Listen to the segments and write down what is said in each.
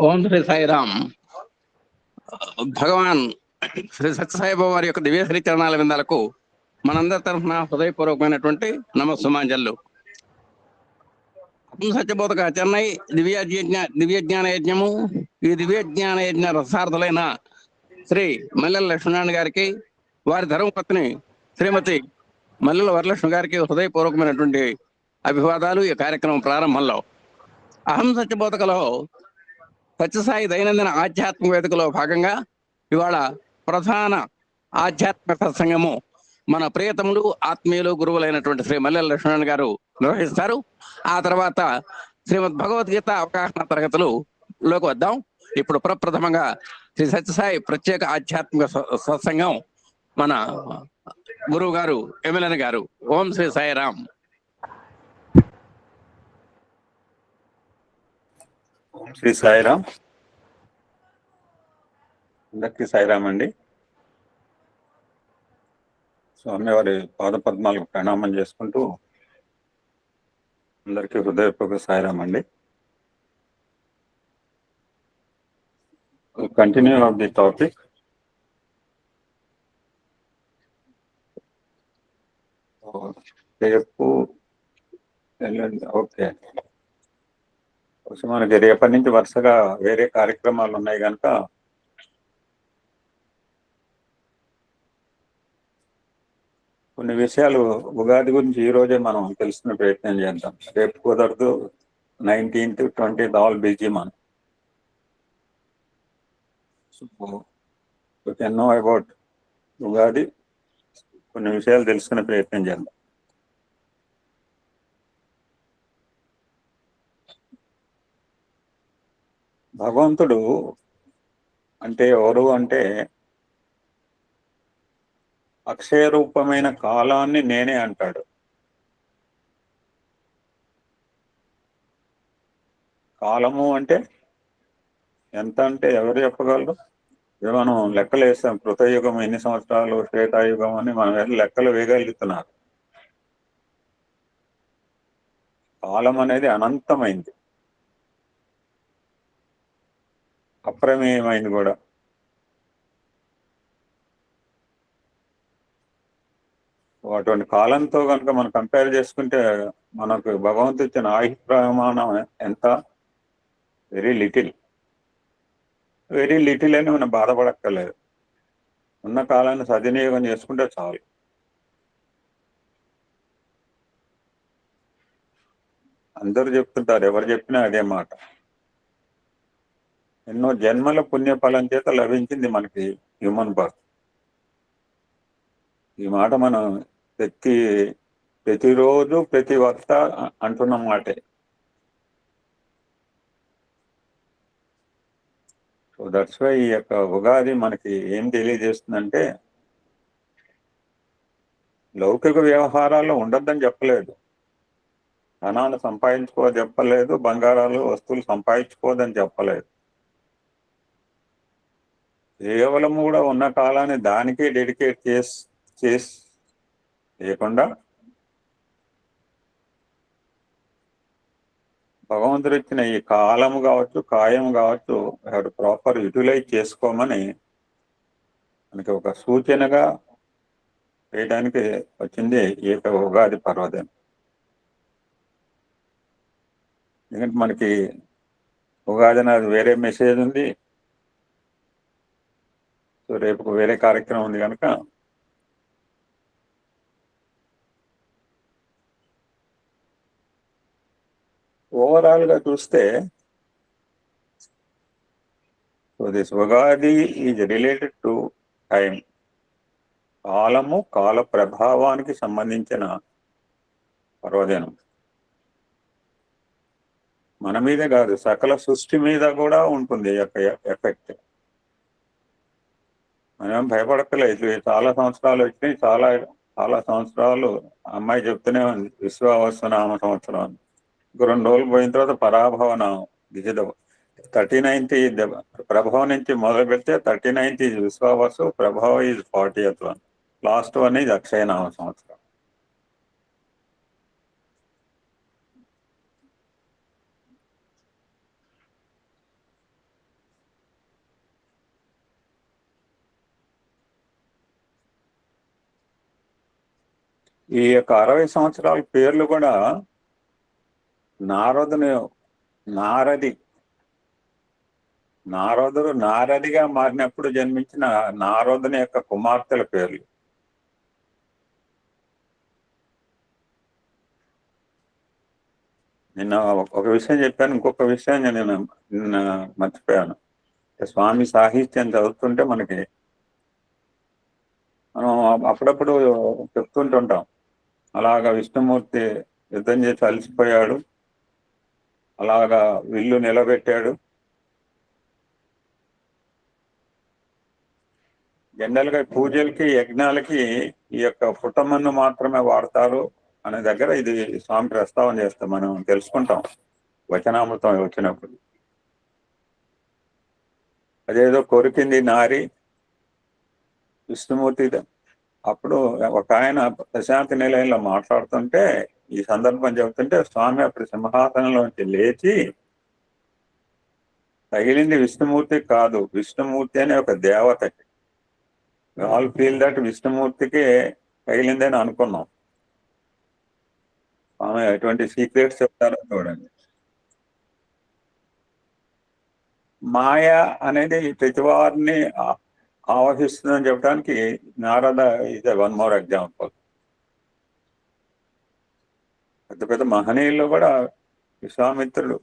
ఓం శ్రీ సాయిరామ్. భగవాన్ శ్రీ సత్యసాయిబాబా వారి యొక్క దివ్య శ్రీ చరణాల విందాలకు మనందరి తరఫున హృదయపూర్వకమైనటువంటి నమస్సుమాంజల్లు. సత్యబోధక చెన్నై దివ్య జ్ఞాన యజ్ఞము, ఈ దివ్య జ్ఞాన యజ్ఞ రసార్థులైన శ్రీ మల్లెల లక్ష్మీనారాయణ గారికి, వారి ధర్మపత్ని శ్రీమతి మల్లెల వరలక్ష్మి గారికి హృదయపూర్వకమైనటువంటి అభివాదాలు. ఈ కార్యక్రమం ప్రారంభంలో అహం సత్యబోధకలో సత్యసాయి దైనందిన ఆధ్యాత్మిక వేదికలో భాగంగా ఇవాళ ప్రధాన ఆధ్యాత్మిక సత్సంగము మన ప్రియతములు ఆత్మీయులు గురువులైనటువంటి శ్రీ మల్లెల లక్ష్మణ్ గారు నిర్వహిస్తారు. ఆ తర్వాత శ్రీమద్ భగవద్గీత అవగాహన తరగతులులోకి వద్దాం. ఇప్పుడు ప్రప్రథమంగా శ్రీ సత్యసాయి ప్రత్యేక ఆధ్యాత్మిక సత్సంగం మన గురువు గారు ఎమ్మెల్యే గారు. ఓం శ్రీ సాయిరామ్. ఓం శ్రీ సాయిరామ్. అందరికీ సాయిరామ్ అండి. స్వామివారి పాద పద్మాలకు ప్రణామం చేసుకుంటూ అందరికీ హృదయపూర్వక సాయిరామ్ అండి. Continue of the topic. రేపు ఓకే, మనకి రేపటి నుంచి వరుసగా వేరే కార్యక్రమాలు ఉన్నాయి కనుక కొన్ని విషయాలు ఉగాది గురించి ఈ రోజే మనం తెలుసుకునే ప్రయత్నం చేద్దాం. రేపు కుదరదు, 19th 20th ఆల్ బిజీ మనం. You can know about Ugadi, కొన్ని విషయాలు తెలుసుకునే ప్రయత్నం చేద్దాం. భగవంతుడు అంటే ఎవరు అంటే, అక్షయ రూపమైన కాలాన్ని నేనే అంటాడు. కాలము అంటే ఎంత అంటే ఎవరు చెప్పగలరు? మనం లెక్కలు వేస్తాం, కృతయుగం ఎన్ని సంవత్సరాలు, శ్వేతాయుగం అని మనం లెక్కలు వేయగలుగుతున్నారు. కాలం అనేది అనంతమైంది, అప్రమేయమైంది కూడా. అటువంటి కాలంతో కనుక మనం కంపేర్ చేసుకుంటే మనకు భగవంతుడు ఇచ్చిన ఆయుష్ ప్రమాణం ఎంత? Very little. వెరీ లిటిల్ అని మనం బాధపడక్కర్లేదు. ఉన్న కాలాన్ని సద్వినియోగం చేసుకుంటే చాలు. అందరూ చెప్తుంటారు, ఎవరు చెప్పినా అదే మాట. ఎన్నో జన్మల పుణ్యఫలం చేత లభించింది మనకి హ్యూమన్ బర్త్. ఈ మాట మనం ప్రతిరోజు ప్రతి వక్త అంటున్న మాటే. సో దట్స్ వై ఈ యొక్క ఉగాది మనకి ఏం తెలియజేస్తుందంటే, లౌకిక వ్యవహారాల్లో ఉండొద్దని చెప్పలేదు, ధనాన్ని సంపాదించుకోదని చెప్పలేదు, బంగారాలు వస్తువులు సంపాదించుకోదని చెప్పలేదు. కేవలం కూడా ఉన్న కాలాన్ని దానికే డెడికేట్ చేసి లేకుండా భగవంతుడు ఇచ్చిన ఈ కాలము కావచ్చు, కాయం కావచ్చు, ప్రాపర్ యూటిలైజ్ చేసుకోమని మనకి ఒక సూచనగా వేయడానికి వచ్చింది ఈ ఉగాది పర్వదినం. ఎందుకంటే మనకి ఉగాది నాది వేరే మెసేజ్ ఉంది, సో రేపు వేరే కార్యక్రమం ఉంది కనుక ఓవరాల్ గా చూస్తే, so this Ugadi is related to time. కాలము, కాల ప్రభావానికి సంబంధించిన పర్వదినం. మన మీదే కాదు, సకల సృష్టి మీద కూడా ఉంటుంది ఎఫెక్ట్. మనం భయపడక్కలేదు. చాలా సంవత్సరాలు వచ్చినాయి, చాలా చాలా సంవత్సరాలు. అమ్మాయి చెప్తూనే ఉంది, విశ్వావసనామ సంవత్సరం అని. 2 రోజులు పోయిన తర్వాత పరాభవనామం. 39th ప్రభావం నుంచి మొదలు పెడితే 39th is Vishwavasu, Prabhava is 40th one, last one is అక్షయనామ సంవత్సరం. ఈ యొక్క 60 సంవత్సరాల పేర్లు కూడా నారదుడు నారదిగా మారినప్పుడు జన్మించిన నారదుని యొక్క కుమార్తెల పేర్లు. నిన్న ఒక విషయం చెప్పాను, ఇంకొక విషయం నేను నిన్న మర్చిపోయాను. స్వామి సాహిత్యం చదువుతుంటే మనకి మనం అప్పుడప్పుడు చెప్తుంటుంటాం, అలాగా విష్ణుమూర్తి యుద్ధం చేసి అలసిపోయాడు, అలాగా విల్లు నిలబెట్టాడు. జనరల్ గా పూజలకి యజ్ఞాలకి ఈ యొక్క పుట్టమన్ను మాత్రమే వాడతారు అనే దగ్గర ఇది స్వామి ప్రస్తావన చేస్తాం, మనం తెలుసుకుంటాం వచనామృతం వచ్చినప్పుడు. అదేదో కొరికింది నారి విష్ణుమూర్తి. అప్పుడు ఒక ఆయన ప్రశాంతి నిలయంలో మాట్లాడుతుంటే ఈ సందర్భం చెబుతుంటే స్వామి అప్పుడు సింహాసనంలోంచి లేచి, తగిలింది విష్ణుమూర్తి కాదు, విష్ణుమూర్తి అనే ఒక దేవతకి. ఆల్ ఫీల్ దట్ విష్ణుమూర్తికి తగిలిందని అనుకున్నాం. స్వామి ఎటువంటి సీక్రెట్స్ చెప్తారో చూడండి. మాయ అనేది ప్రతివారిని ఆవహిస్తుందని చెప్పడానికి Narada is one more example. పెద్ద పెద్ద మహనీయుల్లో కూడా విశ్వామిత్రుడు,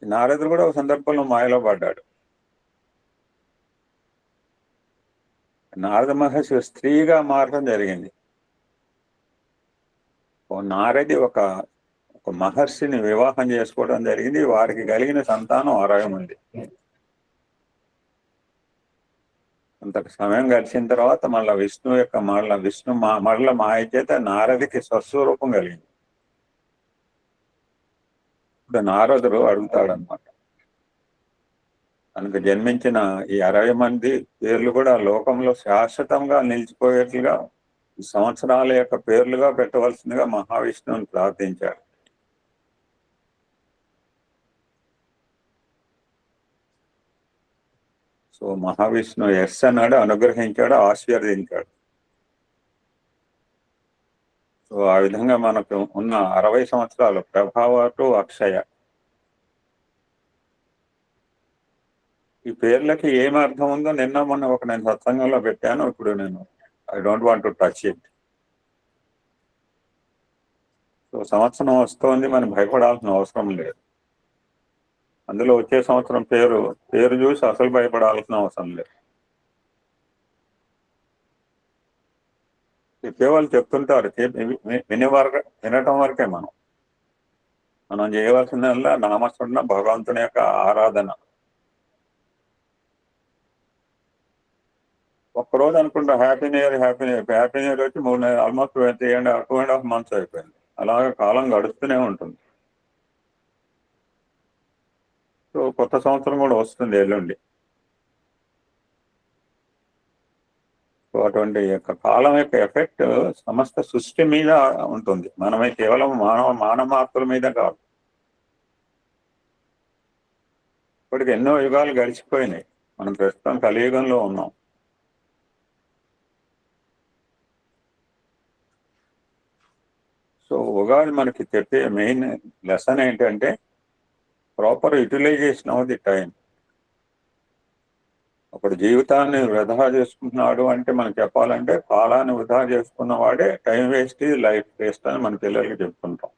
నారదుడు కూడా ఒక సందర్భంలో మాయలో పడ్డాడు. నారద మహర్షి స్త్రీగా మారడం జరిగింది. ఓ నారది ఒక మహర్షిని వివాహం చేసుకోవడం జరిగింది. వారికి కలిగిన సంతానం 60 మంది. కొంత సమయం గడిచిన తర్వాత మళ్ళా విష్ణు యొక్క మళ్ళా మాయ చేత నారదికి స్వస్వరూపం కలిగింది. ఇప్పుడు నారదుడు అడుగుతాడనమాట, తనకు జన్మించిన ఈ 60 మంది పేర్లు కూడా లోకంలో శాశ్వతంగా నిలిచిపోయేట్లుగా సంవత్సరాల యొక్క పేర్లుగా పెట్టవలసిందిగా మహావిష్ణువుని ప్రార్థించాడు. సో మహావిష్ణువు ఎస్ అన్నాడు, అనుగ్రహించాడు, ఆశీర్వదించాడు. సో ఆ విధంగా మనకు ఉన్న 60 సంవత్సరాలు ప్రభావ టు అక్షయ. ఈ పేర్లకి ఏం అర్థం ఉందో నిన్న మొన్న నేను సత్సంగంలో పెట్టాను. ఇప్పుడు నేను I don't want to touch it. So సంవత్సరం వస్తోంది, మనం భయపడాల్సిన అవసరం లేదు. అందులో వచ్చే సంవత్సరం పేరు చూసి అసలు భయపడాల్సిన అవసరం లేదు. చెప్పేవాళ్ళు చెప్తుంటారు, వినటం వరకే. మనం చేయవలసిందల్లా నామస్మరణ, భగవంతుని యొక్క ఆరాధన. ఒక్కరోజు అనుకుంటా హ్యాపీ న్యూ ఇయర్ వచ్చి 3 నెలలు, ఆల్మోస్ట్ 2.5 months అయిపోయింది. అలాగే కాలం గడుస్తూనే ఉంటుంది. సో కొత్త సంవత్సరం కూడా వస్తుంది ఎల్లుండి. సో అటువంటి యొక్క కాలం యొక్క ఎఫెక్ట్ సమస్త సృష్టి మీద ఉంటుంది, మనమే కేవలం మానవ మాత్రుల మీద కాదు. ఇప్పటికి ఎన్నో యుగాలు గడిచిపోయినాయి, మనం ప్రస్తుతం కలియుగంలో ఉన్నాం. సో ఉగాది మనకి చెప్పే మెయిన్ లెసన్ ఏంటంటే proper utilisation of the time. ఒకడు జీవితాన్ని వృధా చేసుకుంటున్నాడు అంటే మనం చెప్పాలంటే కాలాన్ని వృధా చేసుకున్న వాడే టైం వేస్ట్ ఇది లైఫ్ వేస్ట్ అని మన పిల్లలకి చెప్తుంటాం.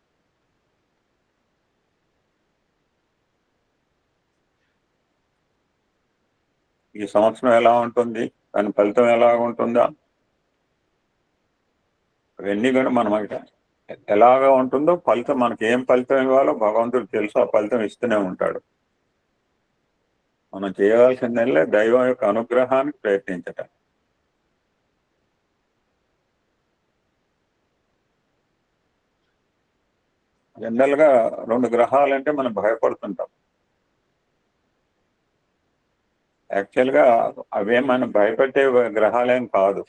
ఈ సంవత్సరం ఎలా ఉంటుంది, దాని ఫలితం ఎలా ఉంటుందా, అవన్నీ కూడా మనం ఎలాగా ఉంటుందో ఫలితం, మనకి ఏం ఫలితం ఇవ్వాలో భగవంతుడు తెలుసు, ఆ ఫలితం ఇస్తూనే ఉంటాడు. మనం చేయవలసిందల్లా దైవం యొక్క అనుగ్రహానికి ప్రయత్నించటం. జనరల్ గా 2 గ్రహాలంటే మనం భయపడుతుంటాం. యాక్చువల్ గా అవే మనం భయపెట్టే గ్రహాలేం కాదు.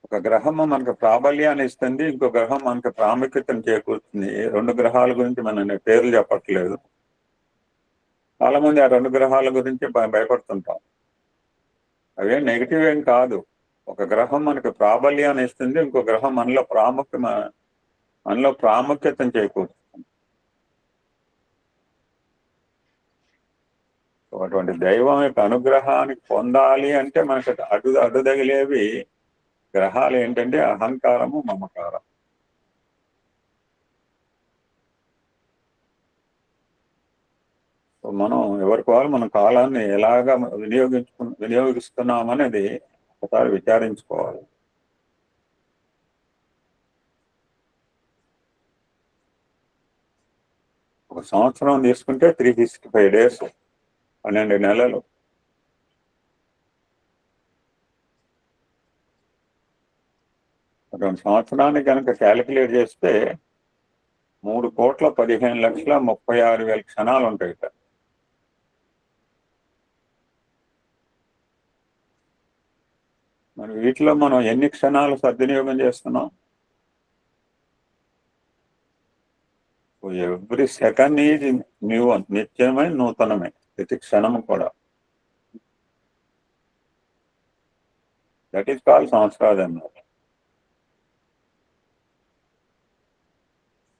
ఒక గ్రహము మనకు ప్రాబల్యాన్ని ఇస్తుంది, ఇంకో గ్రహం మనకు ప్రాముఖ్యతను చేకూరుతుంది. 2 గ్రహాల గురించి మనం పేర్లు చెప్పట్లేదు. చాలా మంది ఆ 2 గ్రహాల గురించి భయపడుతుంటాం. అవేం నెగిటివ్ ఏం కాదు. ఒక గ్రహం మనకి ప్రాబల్యాన్ని ఇస్తుంది, ఇంకో గ్రహం మనలో ప్రాముఖ్యతను చేకూరుస్తుంది. అటువంటి దైవం యొక్క అనుగ్రహానికి పొందాలి అంటే మనకు అడ్డుదగిలేవి గ్రహాలు ఏంటంటే అహంకారము, మమకారం. మనం ఎవరికి వాళ్ళు మన కాలాన్ని ఎలాగా వినియోగిస్తున్నామనేది ఒకసారి విచారించుకోవాలి. ఒక సంవత్సరం తీసుకుంటే 365 days, 12 నెలలు. సంవత్సరానికి కనుక క్యాలిక్యులేట్ చేస్తే 3,15,36,000 క్షణాలు ఉంటాయి. మరి వీటిలో మనం ఎన్ని క్షణాలు సద్వినియోగం చేస్తున్నాం? ఎవ్రీ సెకండ్ ఈజ్ న్యూ, నిత్యమే, నూతనమే, ప్రతి క్షణము కూడా. దట్ ఈస్ కాల్ సంవత్సరాలు అన్నారు.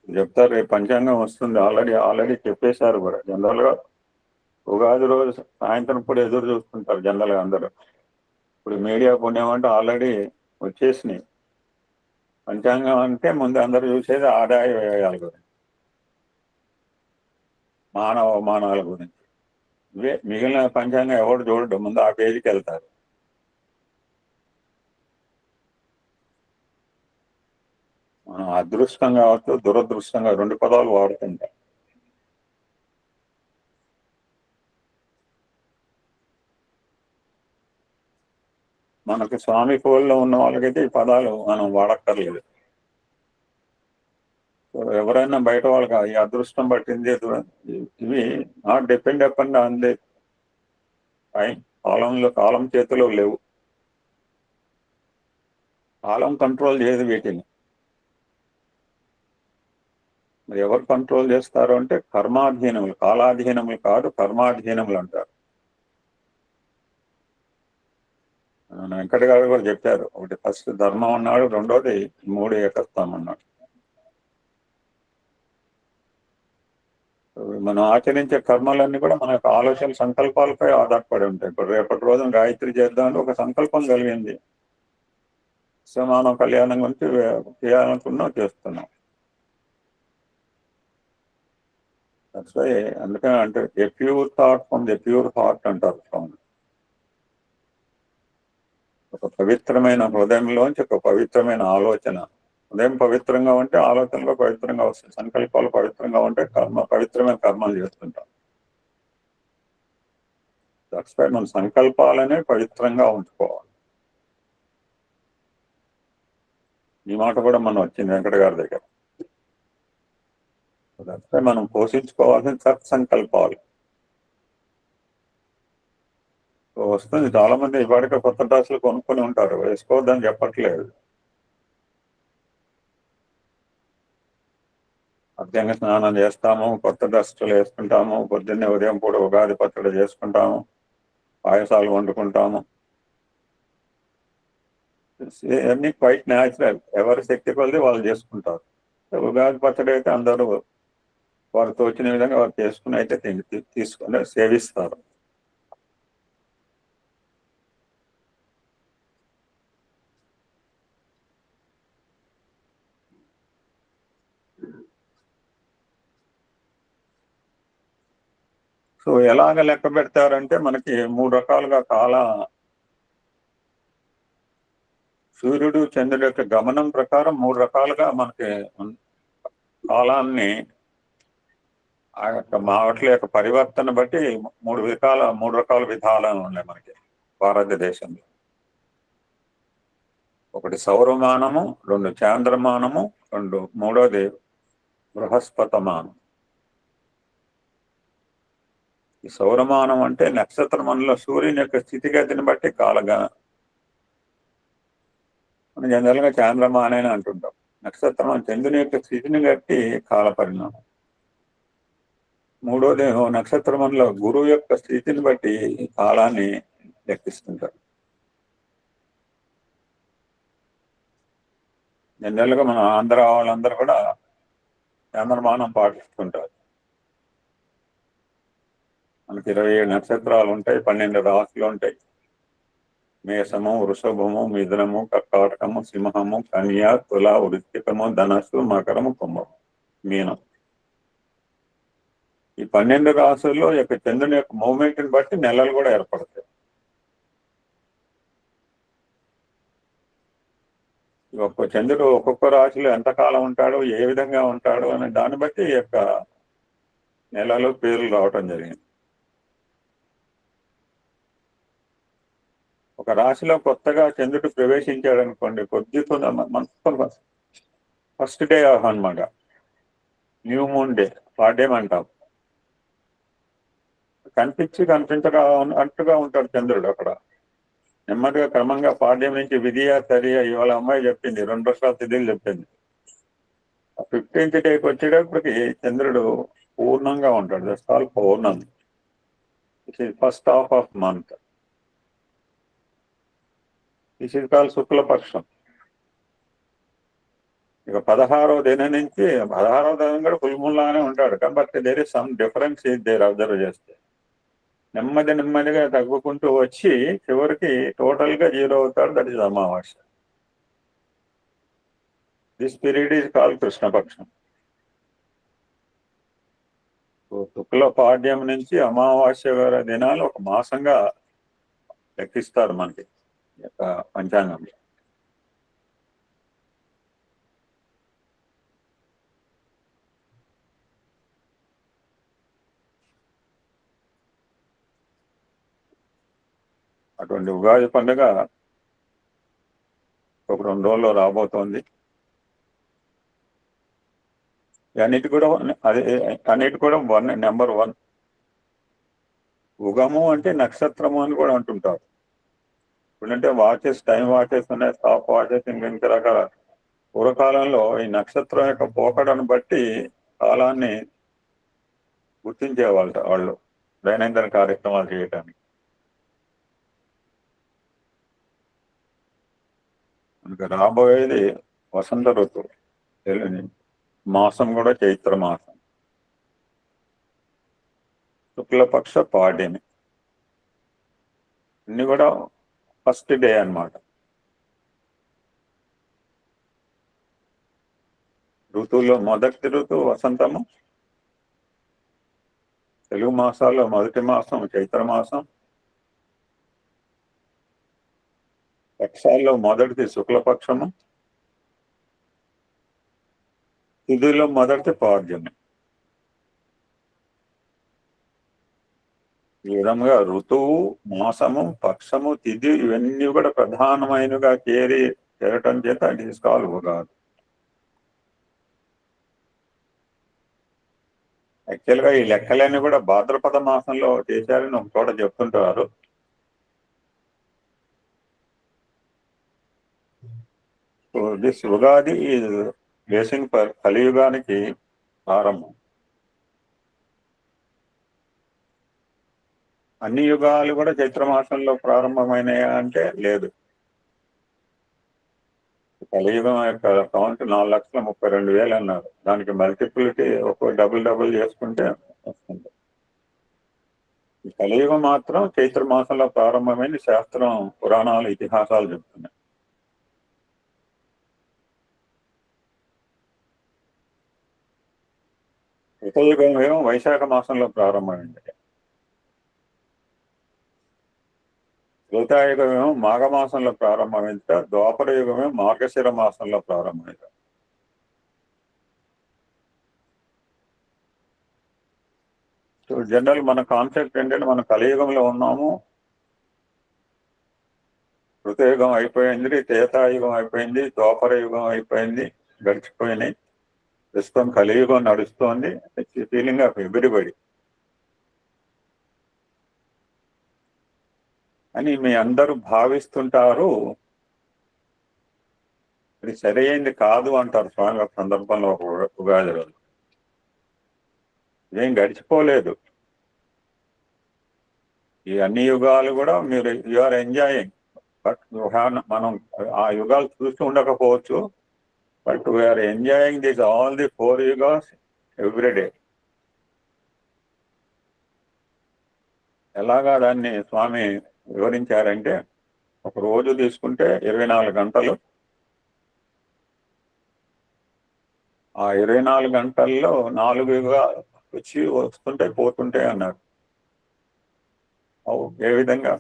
చెప్తారు రేపు పంచాంగం వస్తుంది, ఆల్రెడీ చెప్పేశారు కూడా. జనరల్ గా ఉగాది రోజు సాయంత్రం కూడా ఎదురు చూస్తుంటారు జనరల్ గా అందరూ. ఇప్పుడు మీడియా పుణ్యమంటే ఆల్రెడీ వచ్చేసినాయి. పంచాంగం అంటే ముందు అందరూ చూసేది ఆదాయ వ్యయాల గురించి, మానవ గురించి. ఇవే మిగిలిన పంచాంగం ఎవరు చూడడం, ముందు ఆ పేజీకి వెళ్తారు. మనం అదృష్టం కావచ్చు, దురదృష్టంగా 2 పదాలు వాడుతుంటాం. మనకి స్వామి కోల్లో ఉన్న వాళ్ళకైతే ఈ పదాలు మనం వాడక్కర్లేదు. ఎవరైనా బయట వాళ్ళకి ఈ అదృష్టం పట్టింది, ఇవి not depend upon on the time. కాలం చేతిలో లేవు, కాలం కంట్రోల్ చేయదు వీటిని. మరి ఎవరు కంట్రోల్ చేస్తారు అంటే కర్మాధీనములు, కాలాధీనములు కాదు, కర్మాధీనములు అంటారు. వెంకట గారు కూడా చెప్పారు, ఒకటి ఫస్ట్ ధర్మం అన్నాడు, రెండోది 3 ఏకత్వం అన్నాడు. మనం ఆచరించే కర్మలన్నీ కూడా మన యొక్క ఆలోచన, సంకల్పాలపై ఆధారపడి ఉంటాయి. ఇప్పుడు రేపటి రోజున గాయత్రి చేద్దామంటే ఒక సంకల్పం కలిగింది, సమానం కళ్యాణం గురించి చేయాలనుకున్నాం, చేస్తున్నాం. అందుకని అంటే ఏ pure thought from the pure heart అంటారు. ఒక పవిత్రమైన హృదయంలోంచి ఒక పవిత్రమైన ఆలోచన. హృదయం పవిత్రంగా ఉంటే ఆలోచనలో పవిత్రంగా వస్తుంది, సంకల్పాలు పవిత్రంగా ఉంటే పవిత్రమైన కర్మలు చేస్తుంటాం. దట్స్ వై మన సంకల్పాలనే పవిత్రంగా ఉంచుకోవాలి. ఈ మాట కూడా మనం వచ్చింది వెంకట గారి దగ్గర. దట్స్ వై మనం పోషించుకోవాల్సిన సత్సంకల్పాలు. వస్తుంది, చాలా మంది ఇవాడికి కొత్త డ్రెస్సులు కొనుక్కొని ఉంటారు, వేసుకోవద్దని చెప్పట్లేదు. అభ్యంగ స్నానం చేస్తాము, కొత్త డ్రెస్సులు వేసుకుంటాము, పొద్దున్నే ఉదయం పూట ఉగాది పచ్చడి చేసుకుంటాము, పాయసాలు వండుకుంటాము. ఇవన్నీ క్వైట్ న్యాచురల్, ఎవరి శక్తి కొలిది వాళ్ళు చేసుకుంటారు. ఉగాది పచ్చడి అయితే అందరూ వారు తోచిన విధంగా వారు చేసుకుని అయితే తీసుకుని సేవిస్తారు. సో ఎలాగ లెక్క పెడతారంటే మనకి 3 రకాలుగా సూర్యుడు చంద్రుడు యొక్క గమనం ప్రకారం 3 రకాలుగా మనకి కాలాన్ని, ఆ యొక్క వాటి యొక్క పరివర్తన బట్టి 3 రకాల విధాలు ఉన్నాయి మనకి భారతదేశంలో. ఒకటి సౌరమానము, 2 చాంద్రమానము, మూడోది బృహస్పతమానం. ఈ సౌరమానం అంటే నక్షత్రమంలో సూర్యుని యొక్క స్థితిగతిని బట్టి కాలగా, మనం జనరల్ గా చాంద్రమాన అని అంటుంటాం. నక్షత్రం చంద్రుని యొక్క స్థితిని బట్టి కాల పరిణామం. మూడోది నక్షత్రమంలో గురువు యొక్క స్థితిని బట్టి కాలాన్ని లెక్కిస్తుంటారు. జనరల్గా మన ఆంధ్ర వాళ్ళందరూ కూడా చంద్రమానం పాటిస్తుంటారు. మనకి 27 నక్షత్రాలు ఉంటాయి, 12 రాశులు ఉంటాయి. మేషము, వృషభము, మిథునము, కర్కాటకము, సింహము, కన్య, తుల, వృశ్చికము, ధనస్సు, మకరము, కుంభము, మీనం. ఈ 12 రాశుల్లో యొక్క చంద్రుని యొక్క మూమెంట్ని బట్టి నెలలు కూడా ఏర్పడతాయి. ఒక్కొక్క చంద్రుడు ఒక్కొక్క రాశిలో ఎంతకాలం ఉంటాడు, ఏ విధంగా ఉంటాడు అనే దాన్ని బట్టి ఈ యొక్క నెలలు పేర్లు రావటం జరిగింది. ఒక రాశిలో కొత్తగా చంద్రుడు ప్రవేశించాడు అనుకోండి, కొద్దితో మొత్తం ఫస్ట్ డే ఆఫ్ అనమాట, న్యూ మూన్ డే, పాడ్యం అంటాం. కనిపించగా అట్టుగా ఉంటాడు చంద్రుడు అక్కడ. నెమ్మదిగా క్రమంగా పాడ్యం నుంచి విధియ తదియ, ఇవాళ అమ్మాయి చెప్పింది 2 రకాల తిథులు చెప్పింది. 15th డేకి వచ్చేటప్పటికి చంద్రుడు పూర్ణంగా ఉంటాడు. That's called Pournami. It is first half of month. This is called Shuklapaksham. ఇక 16వ దినం నుంచి 16వ దినం కూడా ఫుల్ మూన్ లాగానే ఉంటాడు. కాబట్టి there is some difference is there observe చేస్తే. నెమ్మదిగా తగ్గుకుంటూ వచ్చి చివరికి టోటల్ గా 0 అవుతాడు. That is amavasya. This period is called Krishnapaksham. శుక్ల పాడ్యం నుంచి అమావాస్య గారి దినాలు ఒక మాసంగా లెక్కిస్తారు మనకి యొక్క పంచాంగంలో. అటువంటి ఉగాది పండుగ ఒక 2 రోజుల్లో రాబోతోంది. అన్నిటి కూడా నెంబర్ 1. ఉగము అంటే నక్షత్రము అని కూడా అంటుంటారు. ఇప్పుడంటే టైం వాచెస్ ఉన్నాయి, స్టాప్ వాచెస్, ఇంకా రకాల. పూర్వకాలంలో ఈ నక్షత్రం యొక్క పోకడను బట్టి కాలాన్ని గుర్తించేవాళ్ళు దైనందిన కార్యక్రమాలు చేయటానికి. మనకు రాబోయేది వసంత ఋతువు. మాసం కూడా చైత్ర మాసం, శుక్లపక్ష పాడ్యమి. అన్ని కూడా ఫస్ట్ డే అన్నమాట. ఋతువులో మొదటి ఋతువు వసంతము. తెలుగు మాసాల్లో మొదటి మాసం చైత్ర మాసం. పక్షాల్లో మొదటిది శుక్లపక్షము, తిథిలో మొదటిది పాడ్యమి. ఈ విధంగా ఋతువు, మాసము, పక్షము, తిథి ఇవన్నీ కూడా ప్రధానమైనగా చేరటం చేత ఇట్ ఈస్ కాల్డ్ ఉగాది. యాక్చువల్గా ఈ లెక్కలన్నీ కూడా భాద్రపద మాసంలో చేశారని ఒక చోట చెప్తుంటారు. So this Ugadi is blessing for కలియుగానికి ప్రారంభం. అన్ని యుగాలు కూడా చైత్రమాసంలో ప్రారంభమైనాయా అంటే లేదు. కలియుగం యొక్క కౌంట్ 4,32,000 అన్నారు. దానికి మల్టిపులిటీ ఒక్కో డబుల్ చేసుకుంటే వస్తుంది. ఈ కలియుగం మాత్రం చైత్ర మాసంలో ప్రారంభమైన శాస్త్రం, పురాణాలు, ఇతిహాసాలు చెప్తున్నాయి. కృతయుగం ఏమో వైశాఖ మాసంలో ప్రారంభమైంది. త్రేతాయుగమేమో మాఘమాసంలో ప్రారంభమైంది. ద్వాపర యుగమేమో మార్గశిర మాసంలో ప్రారంభమైంది. సో జనరల్ మన కాన్సెప్ట్ ఏంటంటే మనం కలియుగంలో ఉన్నాము. కృతయుగం అయిపోయింది, త్రేతాయుగం అయిపోయింది, ద్వాపర యుగం అయిపోయింది, గడిచిపోయినాయి. ప్రస్తుతం కలియుగం నడుస్తోంది. ఫీలింగ్ ఆఫ్ ఎవ్రీబడి అని మీ అందరూ భావిస్తుంటారు. ఇది సరైంది కాదు అంటారు స్వామి ఒక సందర్భంలో, ఒక ఉగాది రోజు. ఇదేం గడిచిపోలేదు. ఈ అన్ని యుగాలు కూడా మీరు యు ఆర్ ఎంజాయింగ్. బట్ మనం ఆ యుగాలు చూస్తూ ఉండకపోవచ్చు, but we are enjoying this all the 4 yugas every day. ఎలాగా దాన్ని స్వామి వివరించారంటే, ఒక రోజు తీసుకుంటే 24 గంటలు, ఆ 24 గంటల్లో 4 వచ్చి వస్తుంటాయి పోతుంటాయి అన్నారు. ఏ విధంగా?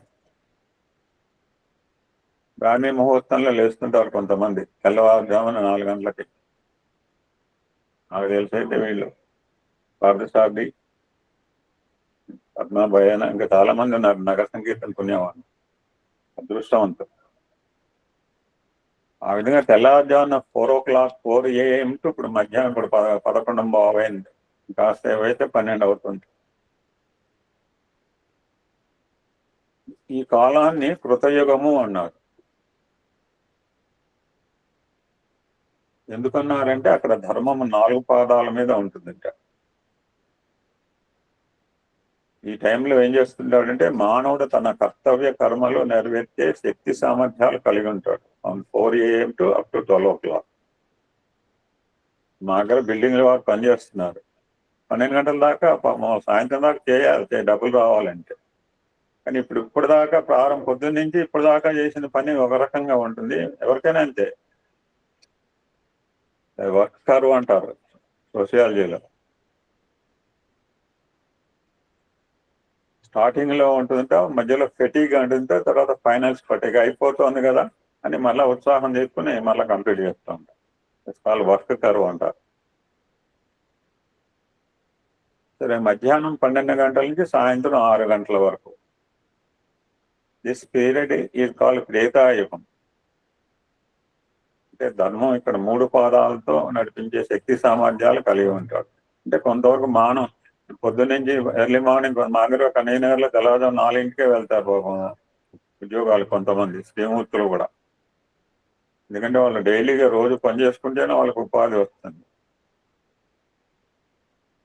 బ్రాహ్మీ ముహూర్తంలో లేస్తుంటారు కొంతమంది, తెల్లవారుజామున 4 గంటలకి. నాకు తెలిసైతే వీళ్ళు పార్థసారథి, పద్మాభయన, ఇంకా చాలా మంది ఉన్నారు నగర సంకీర్తన పుణ్యవాళ్ళు, అదృష్టవంతులు. ఆ విధంగా తెల్లవారుజామున 4 AM టు ఇప్పుడు మధ్యాహ్నం, ఇప్పుడు 11:15 అయింది, కాస్త ఏవైతే 12 అవుతుంది. ఈ కాలాన్ని కృతయుగము అన్నారు. ఎందుకన్నారంటే అక్కడ ధర్మము 4 పాదాల మీద ఉంటుందంట. ఈ టైంలో ఏం చేస్తుంటాడంటే మానవుడు తన కర్తవ్య కర్మలు నెరవేర్చే శక్తి సామర్థ్యాలు కలిగి ఉంటాడు. 4 AM to up to 12 o'clock. మా దగ్గర బిల్డింగ్ల వారు పనిచేస్తున్నారు, 12 గంటల దాకా సాయంత్రం దాకా చేయాలి, డబ్బులు రావాలంటే. కానీ ఇప్పుడు దాకా పొద్దున్న నుంచి ఇప్పుడు దాకా చేసిన పని ఒక రకంగా ఉంటుంది. ఎవరికైనా అంతే, వర్క్ కర్వ్ అంటారు సోషియాలజీలో. స్టార్టింగ్ లో ఉంటుందంట, మధ్యలో ఫెటీగా ఉంటుంది, తర్వాత ఫైనల్స్ ఫెటీగా అయిపోతుంది కదా అని మళ్ళీ ఉత్సాహం చేసుకుని మళ్ళీ కంప్లీట్ చేస్తూ ఉంటాం. వాళ్ళు వర్క్ కర్వ్ అంటారు. సరే, మధ్యాహ్నం 12 గంటల నుంచి సాయంత్రం 6 గంటల వరకు, this period is called Treta Yuga. అంటే ధర్మం ఇక్కడ 3 పాదాలతో నడిపించే శక్తి సామర్థ్యాలు కలిగి ఉంటాడు. అంటే కొంతవరకు మానవం పొద్దున్నుంచి ఎర్లీ మార్నింగ్, మా దగ్గర ఒక నేనర్లో తెల్లవారుజాము 4 వెళ్తారు పాపం ఉద్యోగాలు కొంతమంది శ్రీమూర్తులు కూడా. ఎందుకంటే వాళ్ళు డైలీగా రోజు పని చేసుకుంటేనే వాళ్ళకి ఉపాధి వస్తుంది.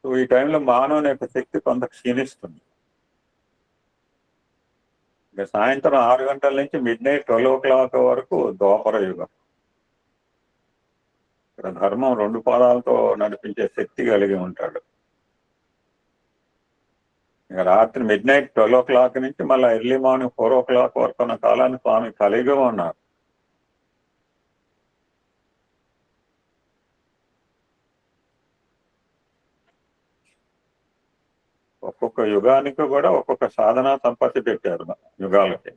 సో ఈ టైంలో మానవుని యొక్క శక్తి కొంత క్షీణిస్తుంది. ఇక సాయంత్రం 6 గంటల నుంచి midnight 12 o'clock వరకు ద్వాపర యుగం. ఇక్కడ ధర్మం 2 పాదాలతో నడిపించే శక్తి కలిగి ఉంటాడు. ఇక రాత్రి midnight 12 o'clock నుంచి మళ్ళీ ఎర్లీ మార్నింగ్ 4 o'clock వరకు ఉన్న కాలాన్ని స్వామి కలిగి ఉన్నారు. ఒక్కొక్క యుగానికి కూడా ఒక్కొక్క సాధనా సంపత్తి పెట్టారు యుగాలకి.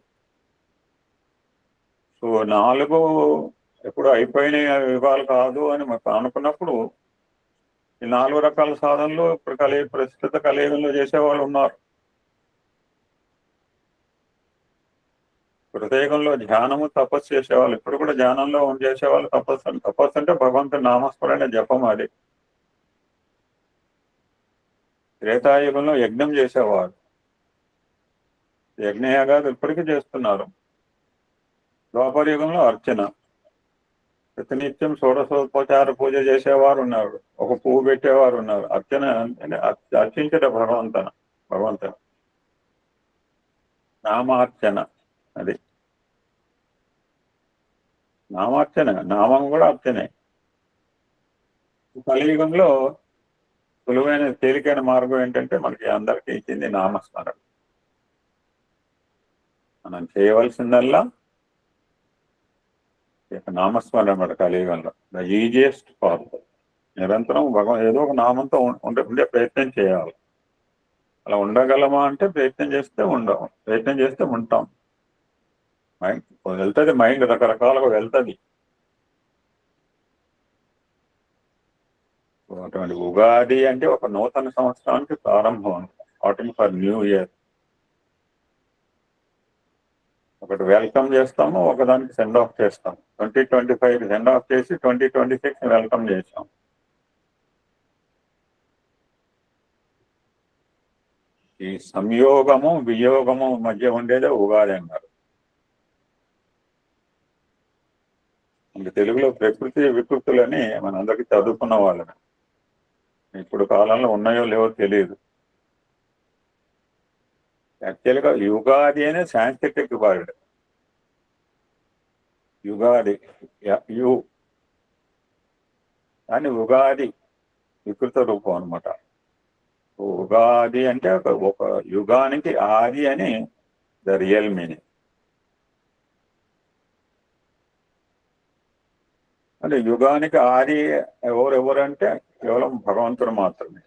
సో 4 ఎప్పుడు అయిపోయిన యుగాలు కాదు అని మనం అనుకున్నప్పుడు ఈ 4 రకాల సాధనలు ఇప్పుడు ప్రస్తుత కలియుగంలో చేసేవాళ్ళు ఉన్నారు. కృతయుగంలో ధ్యానము తపస్సు చేసేవాళ్ళు, ఇప్పుడు కూడా ధ్యానంలో చేసేవాళ్ళు తపస్సు అంటే భగవంతుని నామస్మరణ జపం. అది త్రేతాయుగంలో యజ్ఞం చేసేవారు, యజ్ఞయాగాలు ఇప్పటికీ చేస్తున్నారు. ద్వాపర యుగంలో అర్చన, ప్రతినిత్యం షోడశోపచార పూజ చేసేవారు ఉన్నారు, ఒక పువ్వు పెట్టేవారు ఉన్నారు. అర్చన అంటే అర్చించట భగవంతుని నామార్చన. అది నామార్చన, నామం కూడా అర్చనే. కలియుగంలో సులువైన తేలికైన మార్గం ఏంటంటే మనకి అందరికీ ఇచ్చింది నామస్మరణ. మనం చేయవలసిందల్లా నామస్మరణ అన్నమాట. కలియుగంలో ద ఈజియెస్ట్ పాత్. నిరంతరం ఏదో ఒక నామంతో ఉండే ప్రయత్నం చేయాలి. అలా ఉండగలమా అంటే ప్రయత్నం చేస్తే ఉంటాం. వెళ్తుంది మైండ్, రకరకాలుగా వెళ్తుంది. అటువంటి ఉగాది అంటే ఒక నూతన సంవత్సరానికి ప్రారంభం, స్టార్టింగ్ ఫర్ న్యూ ఇయర్. ఒకటి వెల్కమ్ చేస్తాము, ఒకదానికి సెండ్ ఆఫ్ చేస్తాం. 2025 సెండ్ ఆఫ్ చేసి 2026 వెల్కమ్ చేసాం. ఈ సంయోగము వియోగము మధ్య ఉండేదే ఉగాది అన్నారు. ఇంకా తెలుగులో ప్రకృతి వికృతులని మనందరికీ చదువుకున్న వాళ్ళని. ఇప్పుడు కాలంలో ఉన్నాయో లేవో తెలియదు. యాక్చువల్గా యుగాది అనే సాంస్క్రిటిక్ వర్డ్. యుగాది, దాన్ని ఉగాది వికృత రూపం అనమాట. ఉగాది అంటే ఒక యుగానికి ఆది అని ద రియల్ మీనింగ్. అంటే యుగానికి ఆది ఎవరెవరంటే కేవలం భగవంతుడు మాత్రమే.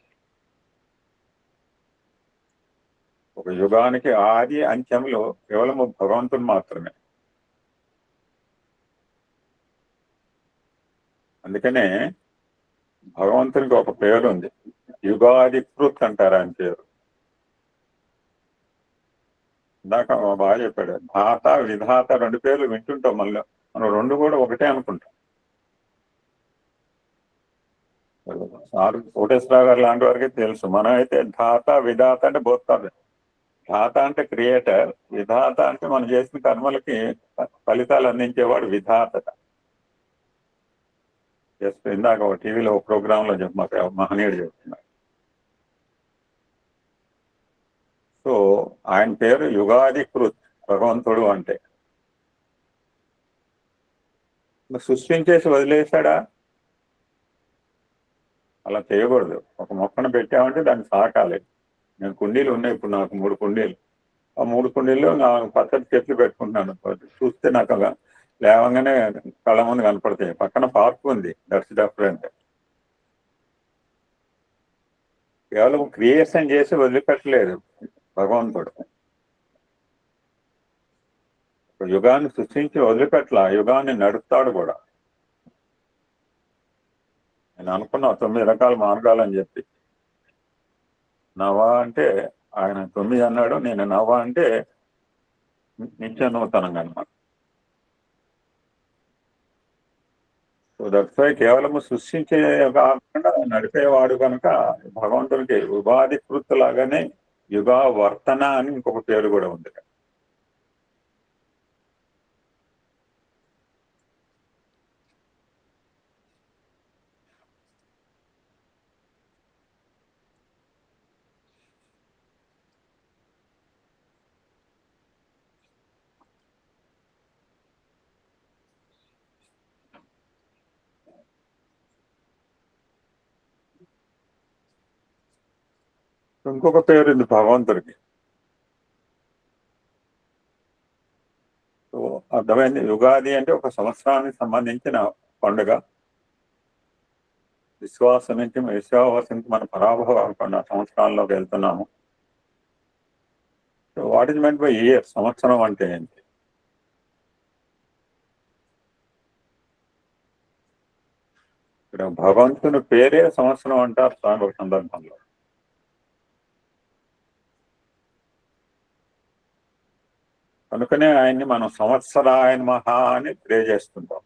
ఒక యుగానికి ఆది అంత్యంలో కేవలం భగవంతుడు మాత్రమే. అందుకనే భగవంతునికి ఒక పేరు ఉంది, యుగాది కృత్ అంటారు ఆయన పేరు. ఇందాక బాగా చెప్పాడు, ధాత విధాత రెండు పేర్లు వింటుంటాం, మళ్ళీ మనం రెండు కూడా ఒకటే అనుకుంటాం. కోటేశ్వరరావు గారు లాంటి వారికి తెలుసు. మనం అయితే ధాత విధాత అంటే పోతారు. ధాత అంటే క్రియేటర్, విధాత అంటే మనం చేసిన కర్మలకి ఫలితాలు అందించేవాడు విధాత. జస్ట్ ఇందాక ఒక టీవీలో ఒక ప్రోగ్రామ్ లో మహనీయుడు చెప్తున్నారు. సో ఆయన పేరు యుగాది కృత్, భగవంతుడు అంటే. సృష్టించేసి వదిలేశాడా? అలా చేయకూడదు. ఒక మొక్కను పెట్టామంటే దాన్ని సాకాలి. నేను కుండీలు ఉన్నాయి, ఇప్పుడు నాకు 3 కుండీలు. ఆ 3 కుండీల్లో నా పచ్చడి చెట్లు పెట్టుకుంటున్నాను. చూస్తే నాకు లేవంగానే కళ్ళ ముందు కనపడతాయి. పక్కన పార్క్ ఉంది, దట్స్ డిఫరెంట్. కేవలం క్రియేషన్ చేసి వదిలిపెట్టలేదు భగవంతుడు. యుగాన్ని సృష్టించి వదిలిపెట్టల, యుగాన్ని నడుపుతాడు కూడా. నేను అనుకున్నా 9 రకాల మార్గాలని చెప్పి. నవ అంటే ఆయన 9 అన్నాడు, నేను నవ అంటే నిత్య నూతనంగా అనమాట. సో దట్స్ వై కేవలము సృష్టించే కాకుండా నడిపేవాడు కనుక భగవంతుడికి ఉపాధి కృత్ లాగానే యుగా వర్తన అని ఇంకొక పేరు కూడా ఉంది. ఇంకొక పేరు ఉంది భగవంతుడికి. సో అర్థమైంది. యుగాది అంటే ఒక సంవత్సరానికి సంబంధించిన పండుగ. విశ్వాసం నుంచి విశ్వాసానికి మన పరాభవ సంవత్సరాల్లోకి వెళ్తున్నాము. So what is meant by year? సంవత్సరం అంటే ఏంటి? ఇక్కడ భగవంతుని పేరే సంవత్సరం అంటారు స్వామి ఒక సందర్భంలో. కనుకనే ఆయన్ని మనం సంవత్సరాయన మహా అని ప్రే చేస్తుంటాం.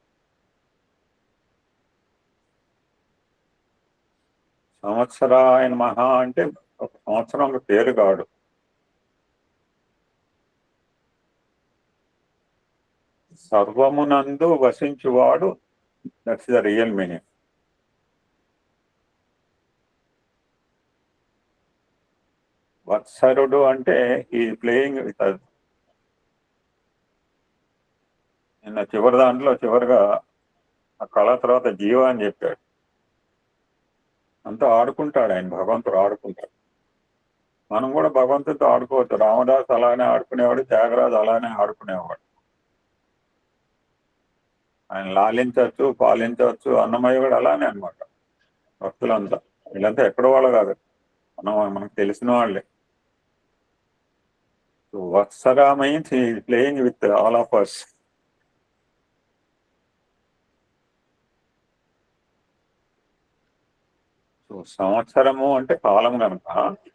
సంవత్సరాయన మహా అంటే ఒక సంవత్సరం పేరు కాడు. సర్వమునందు వసించువాడు, దట్స్ ద రియల్ మీనింగ్. వత్సరుడు అంటే ఈ ప్లేయింగ్ విత్ అస్. నిన్న చివరి దాంట్లో చివరిగా ఆ కళ తర్వాత జీవ అని చెప్పాడు. అంతా ఆడుకుంటాడు ఆయన, భగవంతుడు ఆడుకుంటాడు. మనం కూడా భగవంతుడితో ఆడుకోవచ్చు. రామదాస్ అలానే ఆడుకునేవాడు, త్యాగరాజు అలానే ఆడుకునేవాడు. ఆయన లాలించవచ్చు, పాలించవచ్చు. అన్నమయ్య కూడా అలానే అనమాట. భక్తులంతా వీళ్ళంతా ఎక్కడో వాళ్ళు కాదు, మనకు తెలిసిన వాళ్ళే. Vatsara means he playing with all of us. So సంవత్సరము అంటే కాలం కనుక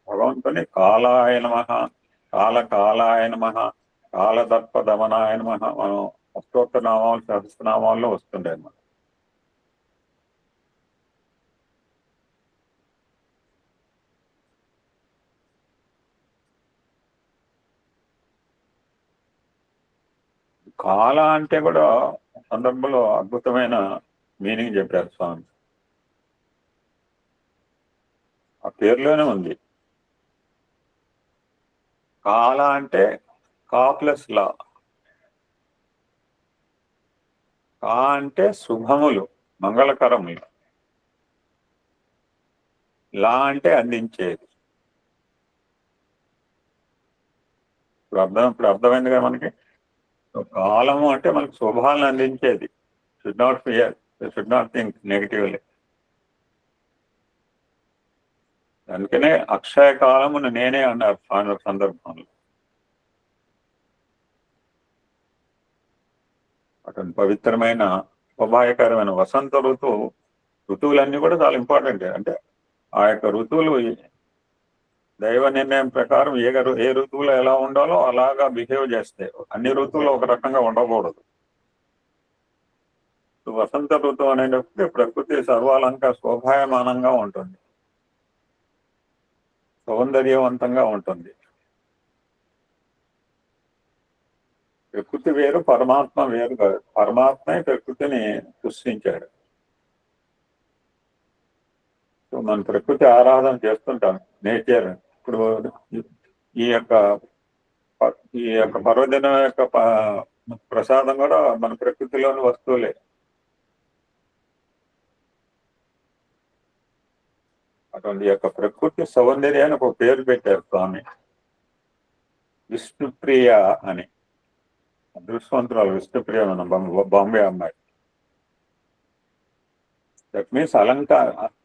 భగవంతుని కాలాయ నమః, కాలాయ నమః, కాలదర్ప దమనాయ నమః మనం అష్టోత్తర నామాలు సహస్రనామాల్లో వస్తుండే అన్నమాట. కాల అంటే కూడా సందర్భంలో అద్భుతమైన మీనింగ్ చెప్పారు స్వామి. ఆ పేరులోనే ఉంది. కాల అంటే కా ప్లస్ లా. కా అంటే శుభములు, మంగళకరములు. లా అంటే అందించేది. ఇప్పుడు అర్థమైంది కదా మనకి. కాలము అంటే మనకు శుభాలను అందించేది. Should not fear, should not think negatively. అందుకనే అక్షయ కాలమును నేనే అన్నారు ఆ సందర్భంలో. అటువంటి పవిత్రమైన శోభాయకరమైన వసంత ఋతువులన్నీ కూడా చాలా ఇంపార్టెంట్. అంటే ఆ యొక్క ఋతువులు దైవ నిర్ణయం ప్రకారం ఏ ఋతువులో ఎలా ఉండాలో అలాగా బిహేవ్ చేస్తాయి. అన్ని ఋతువులు ఒక రకంగా ఉండకూడదు. వసంత ఋతువు అనేటప్పుడు ప్రకృతి సర్వాలంక శోభాయమానంగా ఉంటుంది, సౌందర్యవంతంగా ఉంటుంది. ప్రకృతి వేరు, పరమాత్మ వేరు కాదు. పరమాత్మే ప్రకృతిని సృష్టించాడు. సో మన ప్రకృతి ఆరాధన చేస్తుంటాం, నేచర్. ఇప్పుడు ఈ యొక్క పర్వదినం యొక్క ప్రసాదం కూడా మన ప్రకృతిలోని వస్తువులే. అటువంటి యొక్క ప్రకృతి సౌందర్యాన్ని ఒక పేరు పెట్టారు స్వామి, విష్ణుప్రియ అని. అదృష్టవంతురాలు విష్ణుప్రియ, మన బాంబే అమ్మాయి. దట్ మీన్స్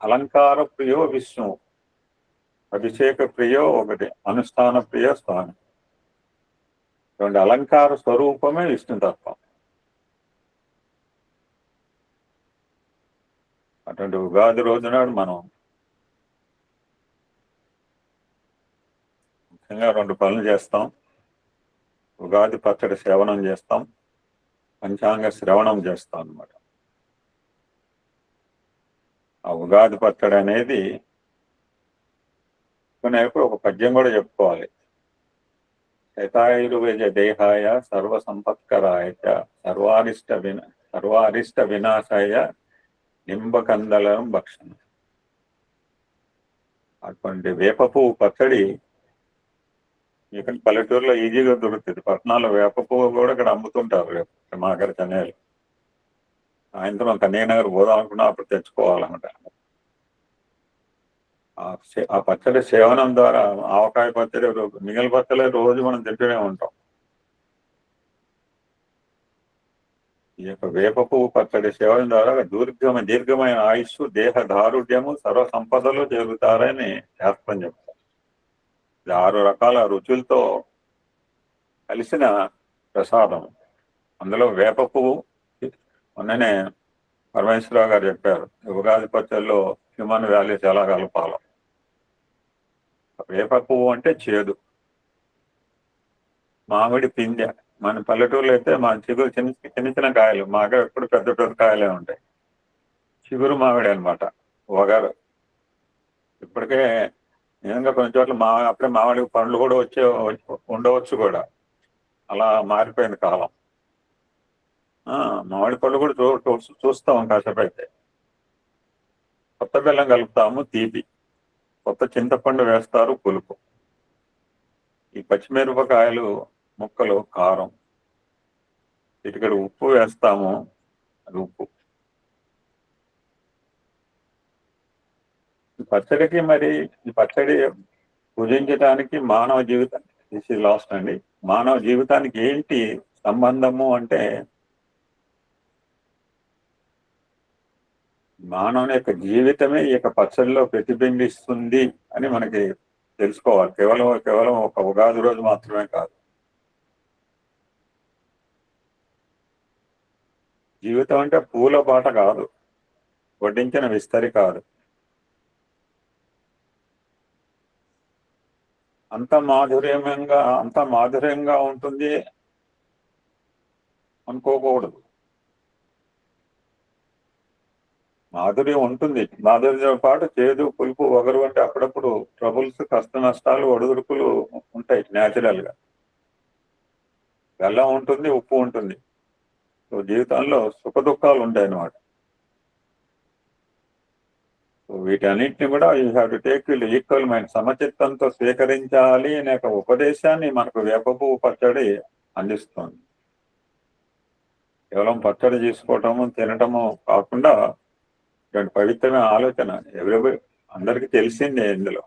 అలంకార ప్రియో విష్ణు, అభిషేక ప్రియో ఒకటి, అనుష్ఠాన ప్రియ స్వామి. అటువంటి అలంకార స్వరూపమే విష్ణుతత్వం. అటువంటి ఉగాది రోజునాడు మనం ముఖ్యంగా 2 పనులు చేస్తాం. ఉగాది పచ్చడి సేవనం చేస్తాం, పంచాంగ శ్రవణం చేస్తాం అన్నమాట. ఆ ఉగాది పచ్చడి అనేది ఒక పద్యం కూడా చెప్పుకోవాలి. శతాయుర్వేద దేహాయ సర్వ సంపత్కరాయ సర్వారిష్ట వినాశాయ నింబకందలం భక్షణ. అటువంటి వేప పువ్వు పచ్చడి ఇక్కడ పల్లెటూరులో ఈజీగా దొరుకుతుంది. పట్టణాల్లో వేప పువ్వు కూడా ఇక్కడ అమ్ముతుంటారు. మాకర చెన్నైలు సాయంత్రం కన్యానగర్ పోదాం అనుకున్నా అప్పుడు తెచ్చుకోవాలన్నమాట. ఆ పచ్చడి సేవనం ద్వారా ఆవకాయ పచ్చడి, మిగిలిన పచ్చడి రోజు మనం తింటూనే ఉంటాం. ఈ యొక్క వేప పువ్వు పచ్చడి సేవనం ద్వారా దీర్ఘమైన ఆయుష్, దేహ దారుఢ్యము, సర్వ సంపదలు జరుగుతారని శాస్త్రం చెప్తారు. 6 రకాల రుచులతో కలిసిన ప్రసాదం. అందులో వేప పువ్వు, మొన్ననే పరమేశ్వరరావు గారు చెప్పారు, ఉగాది పచ్చడిలో హ్యూమన్ వాల్యూస్ ఎలా కలపాలో. వేప పువ్వు అంటే చేదు, మామిడి పిందె. మన పల్లెటూరులో అయితే మా చిగురు చిన్న కాయలు, మాగా ఎప్పుడు పెద్ద కాయలే ఉంటాయి. చిగురు మామిడి అనమాట, వగరు. ఇప్పటికే నిజంగా కొన్ని చోట్ల అప్పుడే మామిడి పండ్లు కూడా ఉండవచ్చు కూడా. అలా మారిపోయింది కాలం. మామిడి పళ్ళు కూడా చూస్తాం కాసేపు అయితే. కొత్త బెల్లం కలుపుతాము, తీపి. కొత్త చింతపండు వేస్తారు, పులుపు. ఈ పచ్చిమిరపకాయలు ముక్కలు కారం, ఇక్కడ ఉప్పు వేస్తాము, అది ఉప్పు. ఈ పచ్చడికి మరి ఈ పచ్చడి పూజించడానికి మానవ జీవితం, దిస్ ఇస్ లాస్ట్ అండి. మానవ జీవితానికి ఏంటి సంబంధము అంటే, మానవుని యొక్క జీవితమే ఈ యొక్క పచ్చడిలో ప్రతిబింబిస్తుంది అని మనకి తెలుసుకోవాలి. కేవలం ఒక ఉగాది రోజు మాత్రమే కాదు. జీవితం అంటే పూల బాట కాదు, వడ్డించిన విస్తరి కాదు. అంత మాధుర్యంగా ఉంటుంది అనుకోకూడదు. మాధుర్యం ఉంటుంది, మాధుర్యంతో పాటు చేదు, పులుపు, వగరు అంటే అప్పుడప్పుడు ట్రబుల్స్, కష్ట నష్టాలు, ఒడిదుడుకులు ఉంటాయి న్యాచురల్ గా. బెల్లం ఉంటుంది, ఉప్పు ఉంటుంది. సో జీవితంలో సుఖ దుఃఖాలు ఉంటాయి అన్నమాట. సో వీటన్నిటిని కూడా you have to take equal mind, సమచిత్తంతో స్వీకరించాలి అనే ఒక ఉపదేశాన్ని మనకు వేప పువ్వు పచ్చడి అందిస్తుంది. కేవలం పచ్చడి చేసుకోవటము, తినటము కాకుండా ఇటువంటి పవిత్రమైన ఆలోచన. అందరికీ తెలిసిందే. ఇందులో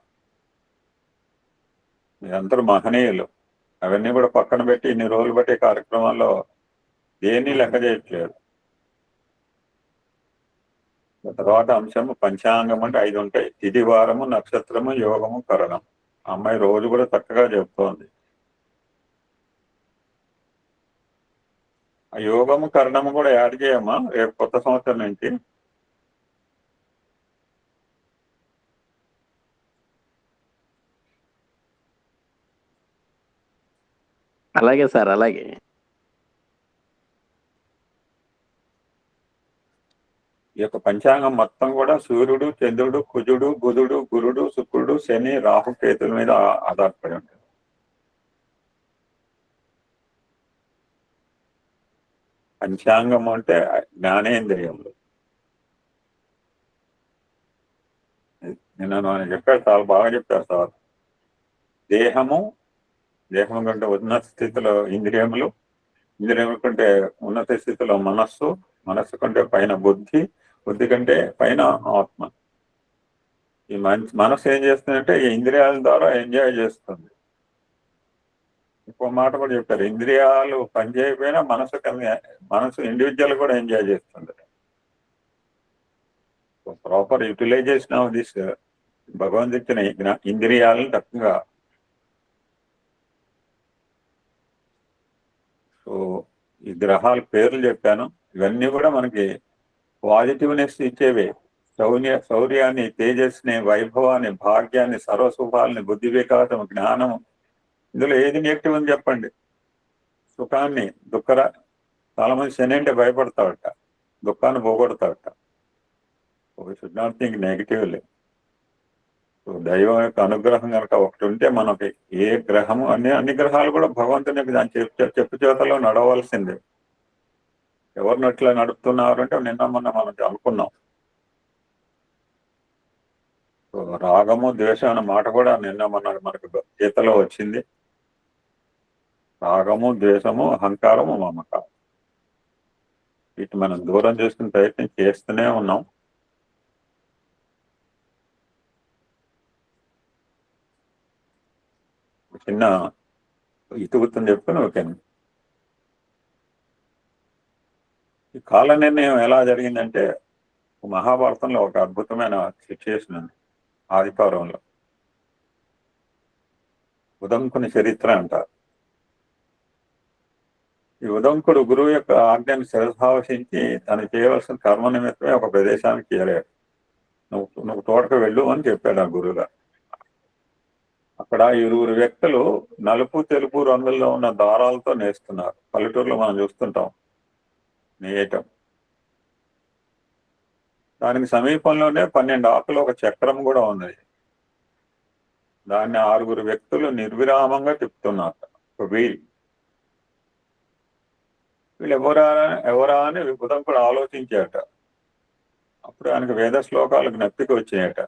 మీరందరూ మహనీయులు. అవన్నీ కూడా పక్కన పెట్టి ఇన్ని రోజులు బట్టి కార్యక్రమాల్లో దేన్ని లెక్క చేయట్లేదు. తర్వాత అంశం పంచాంగం అంటే 5 ఉంటాయి. తిథి, వారము, నక్షత్రము, యోగము, కరణం. అమ్మాయి రోజు కూడా చక్కగా చెప్తోంది. ఆ యోగము కరణము కూడా యాడ్ చేయమ్మా రేపు కొత్త సంవత్సరం నుంచి. అలాగే సార్, అలాగే. ఈ యొక్క పంచాంగం మొత్తం కూడా సూర్యుడు, చంద్రుడు, కుజుడు, బుధుడు, గురుడు, శుక్రుడు, శని, రాహు, కేతుల మీద ఆధారపడి ఉంటుంది. పంచాంగం అంటే జ్ఞానేంద్రియములు. నిన్న ఆయన చెప్పాడు, చాలా బాగా చెప్పారు సార్. దేహం కంటే ఉన్నత స్థితిలో ఇంద్రియములు, ఇంద్రియముల కంటే ఉన్నత స్థితిలో మనస్సు కంటే పైన బుద్ధి కంటే పైన ఆత్మ. ఈ మనస్సు ఏం చేస్తుందంటే ఈ ఇంద్రియాల ద్వారా ఎంజాయ్ చేస్తుంది. ఇంకో మాట కూడా చెప్పారు, ఇంద్రియాలు పనిచేయకపోయినా మనసు ఇండివిజువల్ కూడా ఎంజాయ్ చేస్తుంది. ప్రాపర్ యూటిలైజేషన్ ఆఫ్ దిస్ భగవంతుని ఇంద్రియాలను తక్కువగా. సో ఈ గ్రహాల పేర్లు చెప్పాను. ఇవన్నీ కూడా మనకి పాజిటివ్నెస్ ఇచ్చేవే. శౌర్యాన్ని, తేజస్ని, వైభవాన్ని, భాగ్యాన్ని, సర్వశుభాలని, బుద్ధి వికాసం, జ్ఞానం. ఇందులో ఏది నెగిటివ్ అని చెప్పండి. సుఖాన్ని, చాలా మంది శని అంటే భయపడతాడట, దుఃఖాన్ని పోగొడతాడట. Should not think negatively. దైవం యొక్క అనుగ్రహం కనుక ఒకటి ఉంటే మనకి ఏ గ్రహము అన్ని గ్రహాలు కూడా భగవంతుని దాని చెప్పు చేతలో నడవలసిందే. ఎవరిని అట్లా నడుపుతున్నారు అంటే నిన్న మొన్న మనం అనుకున్నాం. రాగము, ద్వేషం అనే మాట కూడా నిన్న మొన్న మనకు గీతలో వచ్చింది. రాగము, ద్వేషము, అహంకారము, మమకారం. వీటిని మనం దూరం చేసుకునే ప్రయత్నం చేస్తూనే ఉన్నాం. చిన్న ఇతుగుతం చెప్పుకొని ఓకే. ఈ కాల నిర్ణయం ఎలా జరిగిందంటే మహాభారతంలో ఒక అద్భుతమైన సిచ్యుయేషన్ ఉంది. ఆదిపర్వంలో ఉదంకుని చరిత్ర అంటారు. ఈ ఉదంకుడు గురువు యొక్క ఆజ్ఞను శిరసావహించి తను చేయవలసిన కర్మ నిమిత్తమే ఒక ప్రదేశానికి చేరాడు. నువ్వు తోటకు వెళ్ళు అని చెప్పాడు ఆ గురువుగారు. అక్కడ 2 వ్యక్తులు నలుపు తెలుపు రంగుల్లో ఉన్న దారాలతో నేస్తున్నారు. పల్లెటూరులో మనం చూస్తుంటాం నేయటం. దానికి సమీపంలోనే 12 ఆకులు ఒక చక్రం కూడా ఉన్నది. దాన్ని 6 వ్యక్తులు నిర్విరామంగా తిప్పుతున్నారు. ఒక వీల్. వీళ్ళు ఎవరా అని ఉదంకుడు ఆలోచించాట. అప్పుడు ఆయనకు వేద శ్లోకాలకు జ్ఞప్తికి వచ్చాయట.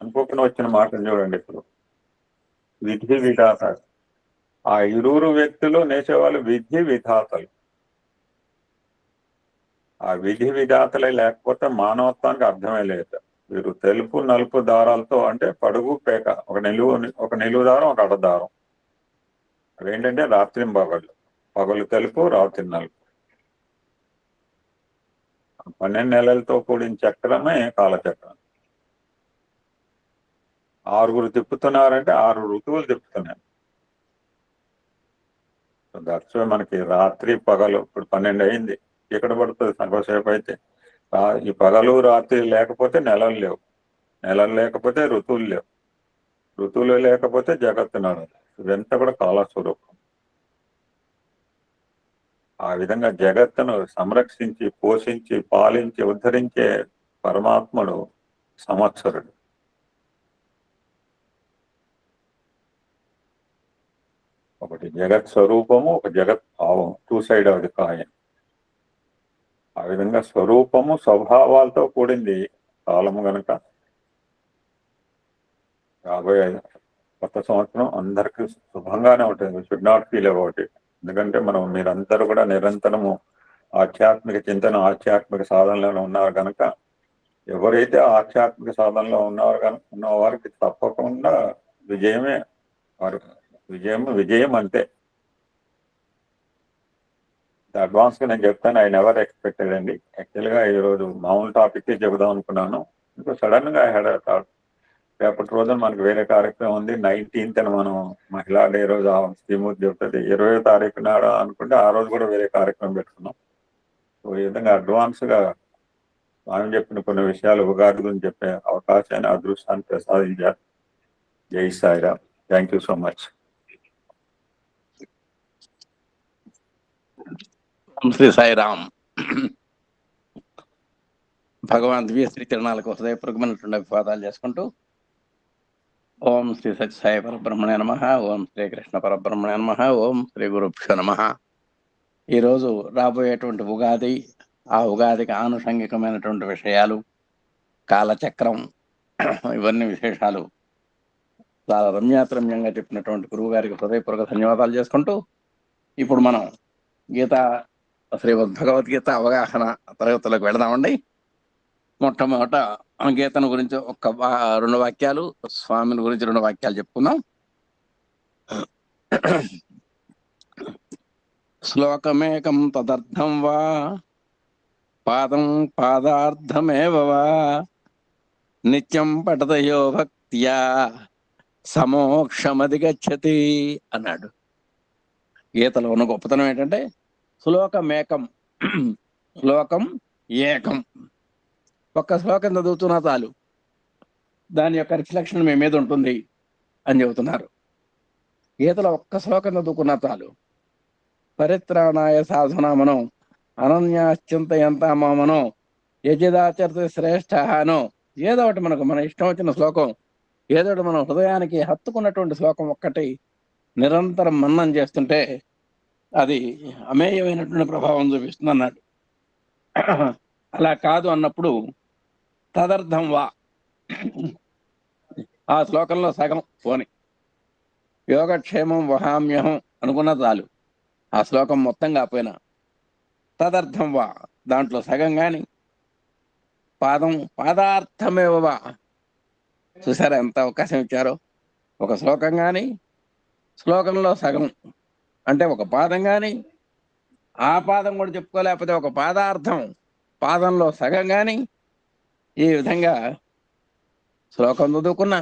అనుకోకుండా వచ్చిన మాటను చూడండి. ఇప్పుడు విధి విధాత. ఆ 2 వ్యక్తులు నేసేవాళ్ళు విధి విధాతలు. ఆ విధి విధాతలే లేకపోతే మానవత్వానికి అర్థమే లేదు. వీరు తెలుపు నలుపు దారాలతో అంటే పడుగు పేక, ఒక నిలువు దారం, ఒక అడ్డదారం. అవేంటంటే రాత్రి పగలు తెలుపు, రాత్రి నలుపు. 12 నెలలతో కూడిన చక్రమే కాలచక్రం. 6 తిప్పుతున్నారంటే 6 ఋతువులు తిప్పుతున్నారు. దట్స్ మనకి రాత్రి పగలు. ఇప్పుడు 12 అయింది, ఇక్కడ పడుతుంది సంకోసేపు అయితే. ఈ పగలు రాత్రి లేకపోతే నెలలు లేవు, నెలలు లేకపోతే ఋతువులు లేవు, ఋతువులు లేకపోతే జగత్తు నడదు. ఇదంతా కూడా కాలస్వరూపం. ఆ విధంగా జగత్తును సంరక్షించి, పోషించి, పాలించి, ఉద్ధరించే పరమాత్ముడు సంవత్సరుడు. ఒకటి జగత్ స్వరూపము, ఒక జగత్ భావం. 2 సైడ్ ఆఫ్ ది కాయిన్. ఆ విధంగా స్వరూపము స్వభావాలతో కూడింది కాలము. గనక రాబోయే కొత్త సంవత్సరం అందరికీ శుభంగానే ఉంటుంది. Should not feel about it. ఎందుకంటే మీరందరూ కూడా నిరంతరము ఆధ్యాత్మిక చింతన, ఆధ్యాత్మిక సాధనలో ఉన్నారు కనుక ఎవరైతే ఆధ్యాత్మిక సాధనలో ఉన్న వారికి తప్పకుండా విజయమే. వారి విజయం అంతే. అడ్వాన్స్ గా నేను చెప్తాను, ఐ నెవర్ ఎక్స్పెక్టెడ్ అండి. యాక్చువల్ గా ఈరోజు మామూలు టాపిక్ చెబుదాం అనుకున్నాను, ఇంకా సడన్ గా హెడ్ థాట్. రేపటి రోజున మనకు వేరే కార్యక్రమం ఉంది. 19th మనం మహిళా డే రోజు శ్రీమూర్తి చెప్తుంది. 20వ తారీఖు నాడు అనుకుంటే ఆ రోజు కూడా వేరే కార్యక్రమం పెట్టుకున్నాం. సో ఈ విధంగా అడ్వాన్స్ గా స్వామి చెప్పిన కొన్ని విషయాలు ఉగాది గురించి చెప్పే అవకాశాన్ని, అదృష్టాన్ని ప్రసాదించారు. Jai Sairam. Thank you so much. Shri Sairam. Bhagavan దివ్య శ్రీ తిరునాళ్ళకు హృదయపూర్వకమైనటువంటి అభివాదాలు చేసుకుంటూ, ఓం శ్రీ సత్య సాయి పరబ్రహ్మణే నమః, ఓం శ్రీ కృష్ణ పరబ్రహ్మణే నమః, ఓం శ్రీ గురుభ్యో నమః. ఈరోజు రాబోయేటువంటి ఉగాది, ఆ ఉగాదికి ఆనుషంగికమైనటువంటి విషయాలు, కాలచక్రం, ఇవన్నీ విశేషాలు చాలా రమ్యంగా చెప్పినటువంటి గురువు గారికి హృదయపూర్వక ధన్యవాదాలు చేసుకుంటూ, ఇప్పుడు మనం శ్రీమద్ భగవద్గీత అవగాహన తరగతులకు వెళదామండి. మొట్టమొదట గీతను గురించి ఒక 2 వాక్యాలు, స్వామిని గురించి 2 వాక్యాలు చెప్పుకుందాం. శ్లోకమేకం తదర్థం వా పాదం పాదార్థమేవ వా నిత్యం పఠతయో భక్త్యా సమోక్షమధిగచ్చతి అన్నాడు. గీతలో ఉన్న గొప్పతనం ఏంటంటే శ్లోకం ఏకం. ఒక్క శ్లోకం చదువుతున్నా చాలు, దాని యొక్క రిఫ్లెక్షన్ మీ మీద ఉంటుంది అని చెబుతున్నారు. గీతలో ఒక్క శ్లోకం చదువుకున్నా చాలు. పరిత్రాణాయ సాధనామనో అనన్యాశ్చింతయంతామనో యజిదాచరిత శ్రేష్ఠ అనో, ఏదో ఒకటి మన ఇష్టం వచ్చిన శ్లోకం, ఏదో ఒకటి మనం హృదయానికి హత్తుకున్నటువంటి శ్లోకం ఒక్కటి నిరంతరం మన్నం చేస్తుంటే అది అమేయమైనటువంటి ప్రభావం చూపిస్తుంది అన్నాడు. అలా కాదు అన్నప్పుడు తదర్థం వా, ఆ శ్లోకంలో సగం పోని, యోగక్షేమం వహామ్యహం అనుకున్న చాలు, ఆ శ్లోకం మొత్తం కాకపోయినా తదర్థం వా, దాంట్లో సగం గాని, పాదార్థమేవా. చూసారా ఎంత అవకాశం ఇచ్చారో. ఒక శ్లోకం గాని, శ్లోకంలో సగం అంటే ఒక పాదం గాని, ఆ పాదం కూడా చెప్పుకోలేకపోతే ఒక పాదార్థం, పాదంలో సగం గాని, ఈ విధంగా శ్లోకం చదువుకున్నా,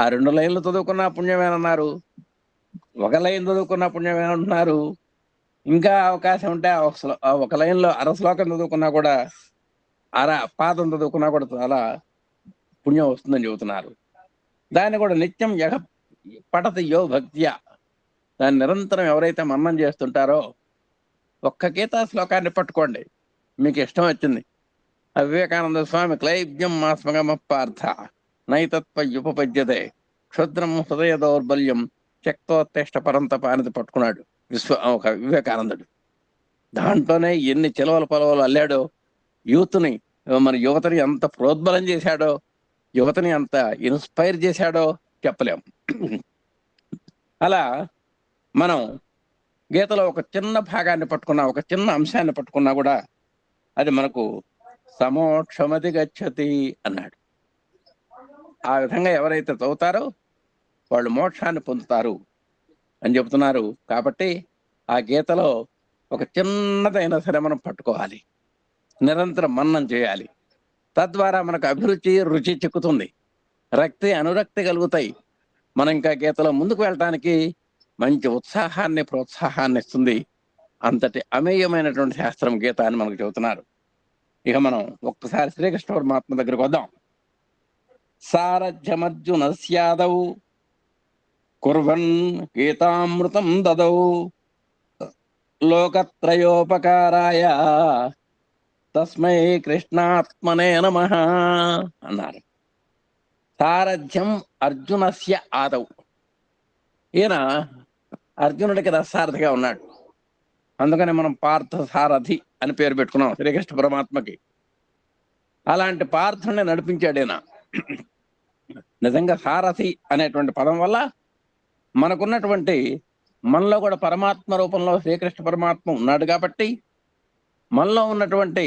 ఆ 2 లైన్లు చదువుకున్నా పుణ్యమేనన్నారు, 1 లైన్ చదువుకున్నా పుణ్యమేనంటున్నారు. ఇంకా అవకాశం ఉంటే ఆ 1 లైన్లో అర శ్లోకం చదువుకున్నా కూడా, అర పాదం చదువుకున్నా కూడా చాలా పుణ్యం వస్తుందని చెబుతున్నారు. దాన్ని కూడా నిత్యం పఠతయో భక్త్యా, దాన్ని నిరంతరం ఎవరైతే మన్నం చేస్తుంటారో, ఒక్క గీతా శ్లోకాన్ని పట్టుకోండి, మీకు ఇష్టం వచ్చింది. వివేకానంద స్వామి క్లైబ్యం మాస్మగమ పార్థ నైతత్వయుపపద్యతే క్షుద్రం హృదయ దౌర్బల్యం శక్తోత్తేష్ట పరంతప అనేది పట్టుకున్నాడు ఒక వివేకానందుడు. దాంట్లోనే ఎన్ని చిలవల పొలవలు అల్లాడో, యువతని ఎంత ప్రోద్బలం చేశాడో, యువతని అంత ఇన్స్పైర్ చేశాడో చెప్పలేం. అలా మనం గీతలో ఒక చిన్న భాగాన్ని పట్టుకున్నా, ఒక చిన్న అంశాన్ని పట్టుకున్నా కూడా అది మనకు సమోక్షమది గచ్చతి అన్నాడు. ఆ విధంగా ఎవరైతే చదువుతారో వాళ్ళు మోక్షాన్ని పొందుతారు అని చెబుతున్నారు. కాబట్టి ఆ గీతలో ఒక చిన్నదైనా సరే మనం పట్టుకోవాలి, నిరంతరం మన్నం చేయాలి. తద్వారా మనకు అభిరుచి, రుచి చిక్కుతుంది, రక్తి అనురక్తి కలుగుతాయి. మనం ఇంకా గీతలో ముందుకు వెళ్ళటానికి మంచి ఉత్సాహాన్ని, ప్రోత్సాహాన్ని ఇస్తుంది. అంతటి అమేయమైనటువంటి శాస్త్రం గీత అని మనకు చెబుతున్నారు. ఇక మనం ఒక్కసారి శ్రీకృష్ణ పరమాత్మ దగ్గరకు వద్దాం. సారథ్యమర్జునస్యాదౌ కుర్వన్ గీతామృతం దదౌ లోకత్రయోపకారాయ తస్మై కృష్ణాత్మనే నమః అన్నారు. సారథ్యం అర్జునస్య ఆదౌ, ఈయన అర్జునుడికి రథసారథిగా ఉన్నాడు. అందుకని మనం పార్థ సారథి అని పేరు పెట్టుకున్నాం శ్రీకృష్ణ పరమాత్మకి. అలాంటి పార్థుని నడిపించాడు ఈయన. నిజంగా సారథి అనేటువంటి పదం వల్ల మనకున్నటువంటి, మనలో కూడా పరమాత్మ రూపంలో శ్రీకృష్ణ పరమాత్మ ఉన్నాడు కాబట్టి మనలో ఉన్నటువంటి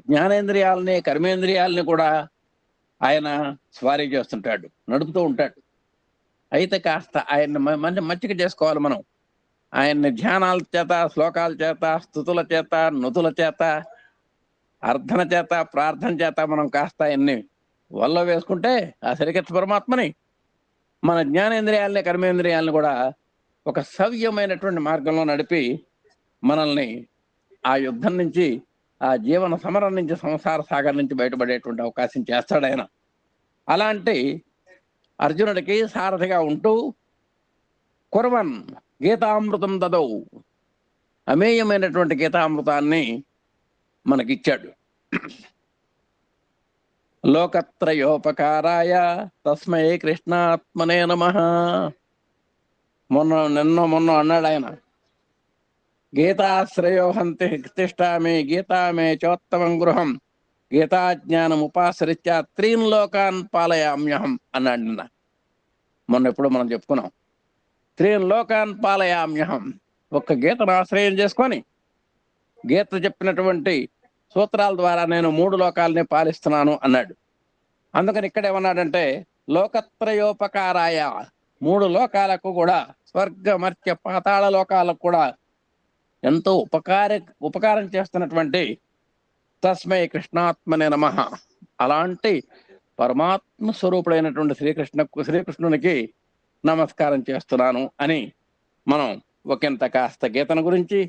జ్ఞానేంద్రియాలని కర్మేంద్రియాలని కూడా ఆయన స్వారీ చేస్తుంటాడు, నడుపుతూ ఉంటాడు. అయితే కాస్త ఆయన్ని మంచి మచ్చిక చేసుకోవాలి మనం. ఆయన్ని ధ్యానాల చేత, శ్లోకాల చేత, స్తుతుల చేత, నుతుల చేత, అర్థన చేత, ప్రార్థన చేత మనం కాస్త ఆయన్ని వల్ల వేసుకుంటే ఆ శ్రీకృష్ణ పరమాత్మని మన జ్ఞానేంద్రియాలని కర్మేంద్రియాలని కూడా ఒక సవ్యమైనటువంటి మార్గంలో నడిపి మనల్ని ఆ యుద్ధం నుంచి, ఆ జీవన సమరం నుంచి, సంసార సాగర్ నుంచి బయటపడేటువంటి అవకాశం చేస్తాడు ఆయన. అలాంటి అర్జునుడికి సారథిగా ఉంటూ కుర్వన్ గీతామృతం దదౌ, అమేయమైనటువంటి గీతామృతాన్ని మనకిచ్చాడు. లోకత్రయోపకారాయ తస్మై కృష్ణాత్మనే నమః. మొన్న అన్నాడు ఆయన, గీతాశ్రయోహంతి తిష్టామి గీతామే చోత్తమం గృహం గీతాజ్ఞానం ఉపాసరిత్యా త్రీన్ లోకాన్ పాలయామ్యహం అన్నాడు నిన్న. మొన్న ఎప్పుడు మనం చెప్పుకున్నాం. త్రీన్ లోకాన్ పాలయామ్యహం, ఒక్క గీతను ఆశ్రయం చేసుకొని గీత చెప్పినటువంటి సూత్రాల ద్వారా నేను 3 లోకాలని పాలిస్తున్నాను అన్నాడు. అందుకని ఇక్కడ ఏమన్నాడంటే లోకత్రయోపకారాయ, 3 లోకాలకు కూడా, స్వర్గ మర్త్య పాతాళ లోకాలకు కూడా ఎంతో ఉపకారం చేస్తున్నటువంటి తస్మై కృష్ణాత్మనే నమః, అలాంటి పరమాత్మ స్వరూపుడైనటువంటి శ్రీకృష్ణునికి నమస్కారం చేస్తున్నాను అని మనం ఒకంత కాస్త గీతను గురించి,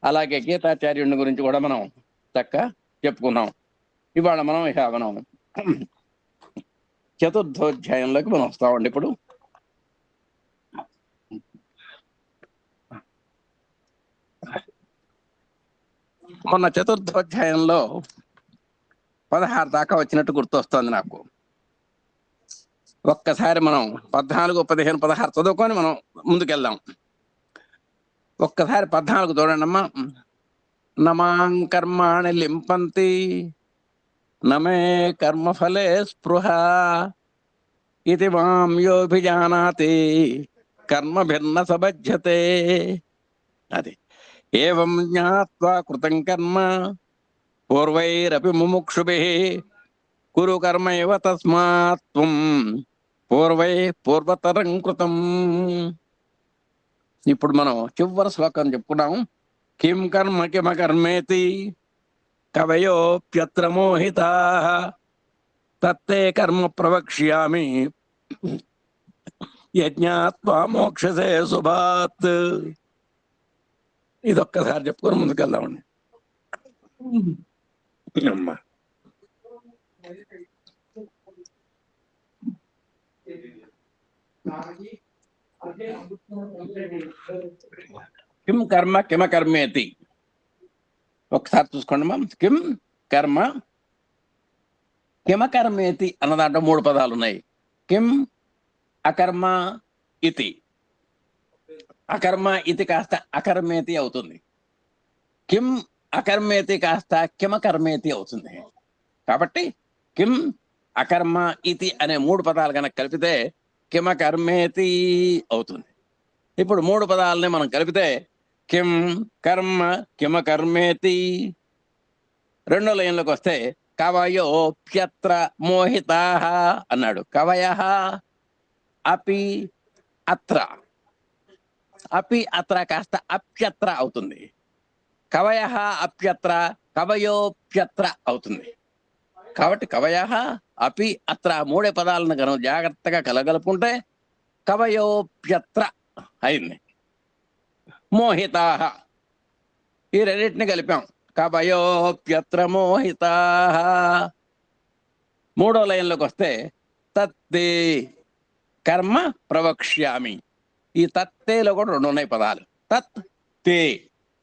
అలాగే గీతాచార్యుని గురించి కూడా మనం చక్క చెప్పుకున్నాం. ఇవాళ మనం చతుర్థోధ్యాయంలోకి మనం వస్తామండి. ఇప్పుడు మొన్న చతుర్థోధ్యాయంలో 16 దాకా వచ్చినట్టు గుర్తొస్తుంది నాకు. ఒక్కసారి మనం 14, 15, 16 చదువుకొని మనం ముందుకెళ్దాం. ఒక్కసారి 14 చూడండి అమ్మా. నమాం కర్మాణి లింపంతి నమే కర్మఫలే స్పృహ ఇది మాం యోభిజానాతి కర్మ భిన్న సబధ్యతే. అది ఏవం జ్ఞాత్వా కృతం కర్మ పూర్వైరపి ముముక్షుభిః కురు కర్మైవ తస్మాత్ త్వం పూర్వతరం కృతం. ఇప్పుడు మనం చివరి శ్లోకం చెప్పుకున్నాం. కిం కర్మ కిమ కర్మేతి కవయోప్యత్ర మోహితాః తత్తే కర్మ ప్రవక్ష్యామి యజ్ఞాత్వా మోక్షసే శుభాత్. ఇదొక్కసారి చెప్పుకొని ముందుకెళ్దామండి. అమ్మా కిం కర్మ కిమ కర్మేతి, ఒకసారి చూసుకోండి మా. కిం కర్మ కిమ కర్మేతి అన్న దాంట్లో 3 పదాలు ఉన్నాయి. కిం అకర్మ ఇతి, అకర్మ ఇతి కాస్త అకర్మేతి అవుతుంది. కిం అకర్మేతి కాస్త కిమ కర్మేతి అవుతుంది. కాబట్టి కిం అకర్మ ఇతి అనే 3 పదాలు కనుక కలిపితే కిమ కర్మేతి అవుతుంది. ఇప్పుడు 3 పదాలని మనం కలిపితే కిం కర్మ కిమ కర్మేతి. 2వ లైన్లోకి వస్తే కవయోప్యత్ర మోహితాః అన్నాడు. కవయః అపి అత్ర, అపి అత్ర కాస్త అప్యత్ర అవుతుంది. కవయః అప్యత్ర కవయోప్యత్ర అవుతుంది. కాబట్టి కవయః అపి అత్ర 3 పదాలను కనుక జాగ్రత్తగా కలగలుపుకుంటే కవయోప్యత్ర అయింది. మోహితాః, ఈ రెండింటిని కలిపాం. కవయోప్యత్ర మోహితాః. 3వ లైన్లోకి వస్తే తత్తే కర్మ ప్రవక్ష్యామి. ఈ తత్తేలో కూడా 2 ఉన్నాయి పదాలు. తత్ తే,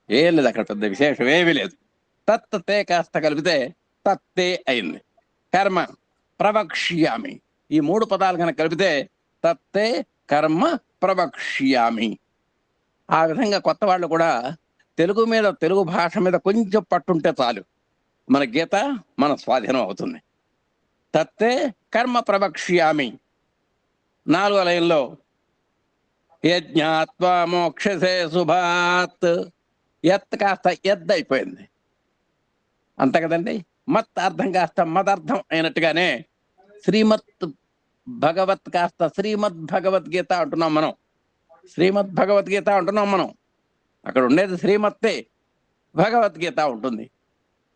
ఏం లేదు అక్కడ, పెద్ద విశేషం ఏమీ లేదు. తత్ తే కాస్త కలిపితే తత్తే అయింది. కర్మ ప్రవక్ష్యామి, ఈ 3 పదాలు కనుక కలిపితే తత్తే కర్మ ప్రవక్ష్యామి. ఆ విధంగా కొత్త వాళ్ళు కూడా తెలుగు భాష మీద కొంచెం పట్టుంటే చాలు, మన గీత మన స్వాధీనం అవుతుంది. తత్తే కర్మ ప్రవక్ష్యామి. 4వ లైన్లో యజ్ఞాత్వా మోక్షసే శుభాత్, ఎత్ కాస్త ఎద్ అయిపోయింది. అంతే కదండి. మత్ అర్థం కాస్త మదర్థం అయినట్టుగానే శ్రీమత్ భగవత్ కాస్త శ్రీమద్ భగవద్గీత అంటున్నాం మనం. శ్రీమద్ భగవద్గీత అంటున్నాం మనం. అక్కడ ఉండేది శ్రీమత్తే, భగవద్గీత ఉంటుంది.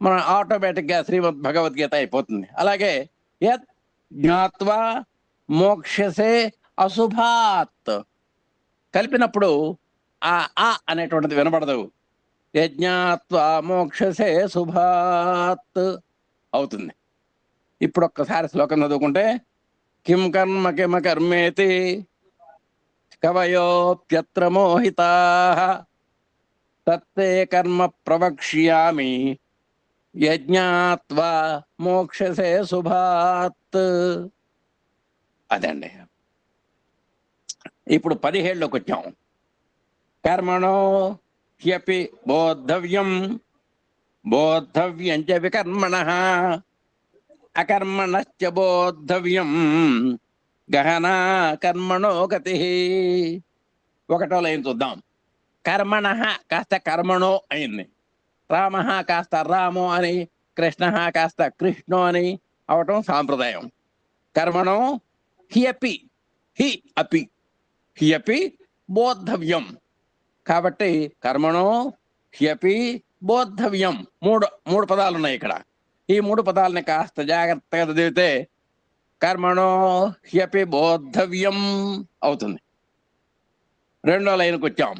మనం ఆటోమేటిక్గా శ్రీమద్ భగవద్గీత అయిపోతుంది. అలాగే యత్ జ్ఞాత్వా మోక్షసే అశుభాత్ కలిపినప్పుడు ఆ అనేటువంటిది వినపడదు. యజ్ఞాత్వా మోక్షసే శుభాత్ అవుతుంది. ఇప్పుడు ఒక్కసారి శ్లోకం చదువుకుంటే కిం కర్మ కిమ కర్మేతి కవయోప్యత్ర మోహితాః తత్తే కర్మ ప్రవక్ష్యామి యజ్ఞాత్వా మోక్షసే శుభాత్. అదండి. ఇప్పుడు 17లోకి వచ్చాం. కర్మణో హ్యపి బోద్ధవ్యం బోద్ధవ్యం చ వికర్మణః అకర్మణశ్చ బోద్ధవ్యం గహనా కర్మణో గతిః. ఒకటో లైన్ చూద్దాం. కర్మణః కాస్త కర్మణో అయింది. రామః కాస్త రామో అని, కృష్ణః కాస్త కృష్ణో అని అవటం సాంప్రదాయం. కర్మణో హ్యపి హి అపి హ్యపి బోద్ధవ్యం. కాబట్టి కర్మణో హ్యపి బోద్ధవ్యం మూడు పదాలు ఉన్నాయి ఇక్కడ. ఈ మూడు పదాలని కాస్త జాగ్రత్తగా చదివితే కర్మణో హ్యపి బోద్ధవ్యం అవుతుంది. రెండో లైన్కి వచ్చాం.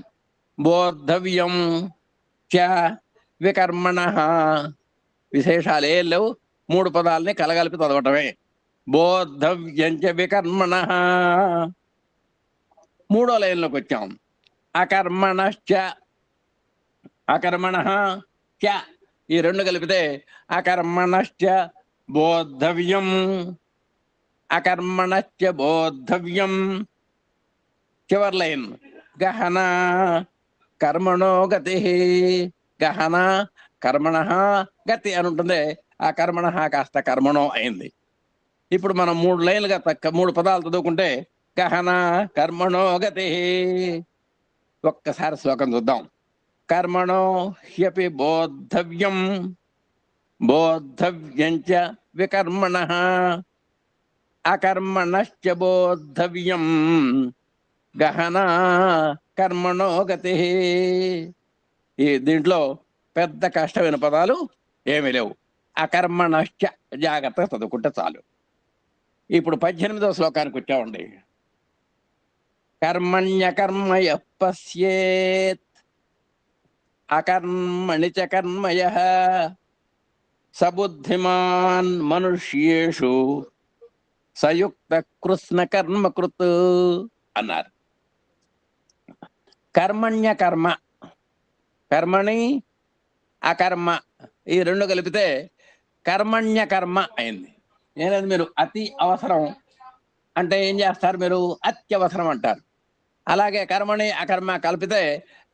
బోద్ధవ్యం చ వికర్మణః. విశేషాలు ఏం లేవు, మూడు పదాలని కలగలిపి చదవటమే. బోద్ధవ్యం చ వికర్మణః. మూడో లైన్లోకి వచ్చాం. అకర్మణశ్చ అకర్మణః చ. ఈ రెండు కలిపితే అకర్మణశ్చ బోద్ధవ్యం అకర్మణశ్చ బోద్ధవ్యం. చివరి లైన్ గహన కర్మణో గతి. గహన కర్మణః గతి అని ఉంటుంది. ఆ కర్మణః కాస్త కర్మణో అయింది. ఇప్పుడు మనం మూడు లైన్లుగా మూడు పదాలు చదువుకుంటే గహన కర్మణో గతి. ఒక్కసారి శ్లోకం చూద్దాం. కర్మణో హ్యపి బోద్ధవ్యం బోద్ధవ్యం చ వికర్మణః అకర్మణశ్చ బోద్ధవ్యం గహన కర్మణో గతి. ఈ దీంట్లో పెద్ద కష్టమైన పదాలు ఏమీ లేవు. అకర్మణశ్చ జాగ్రత్తగా చదువుకుంటే చాలు. ఇప్పుడు 18వ శ్లోకానికి వచ్చామండి. కర్మణ్యకర్మ యః పశ్యేత్ అకర్మణి చ కర్మయః సబుద్ధిమాన్ మనుష్యేషు సయుక్త కృష్ణ కర్మకృత్ అన్నారు. కర్మణ్య కర్మ, కర్మణి అకర్మ ఈ రెండు కలిపితే కర్మణ్య కర్మ అయింది. ఏదైనా మీరు అతి అవసరం అంటే ఏం చేస్తారు? మీరు అత్యవసరం అంటారు. అలాగే కర్మణి అకర్మ కలిపితే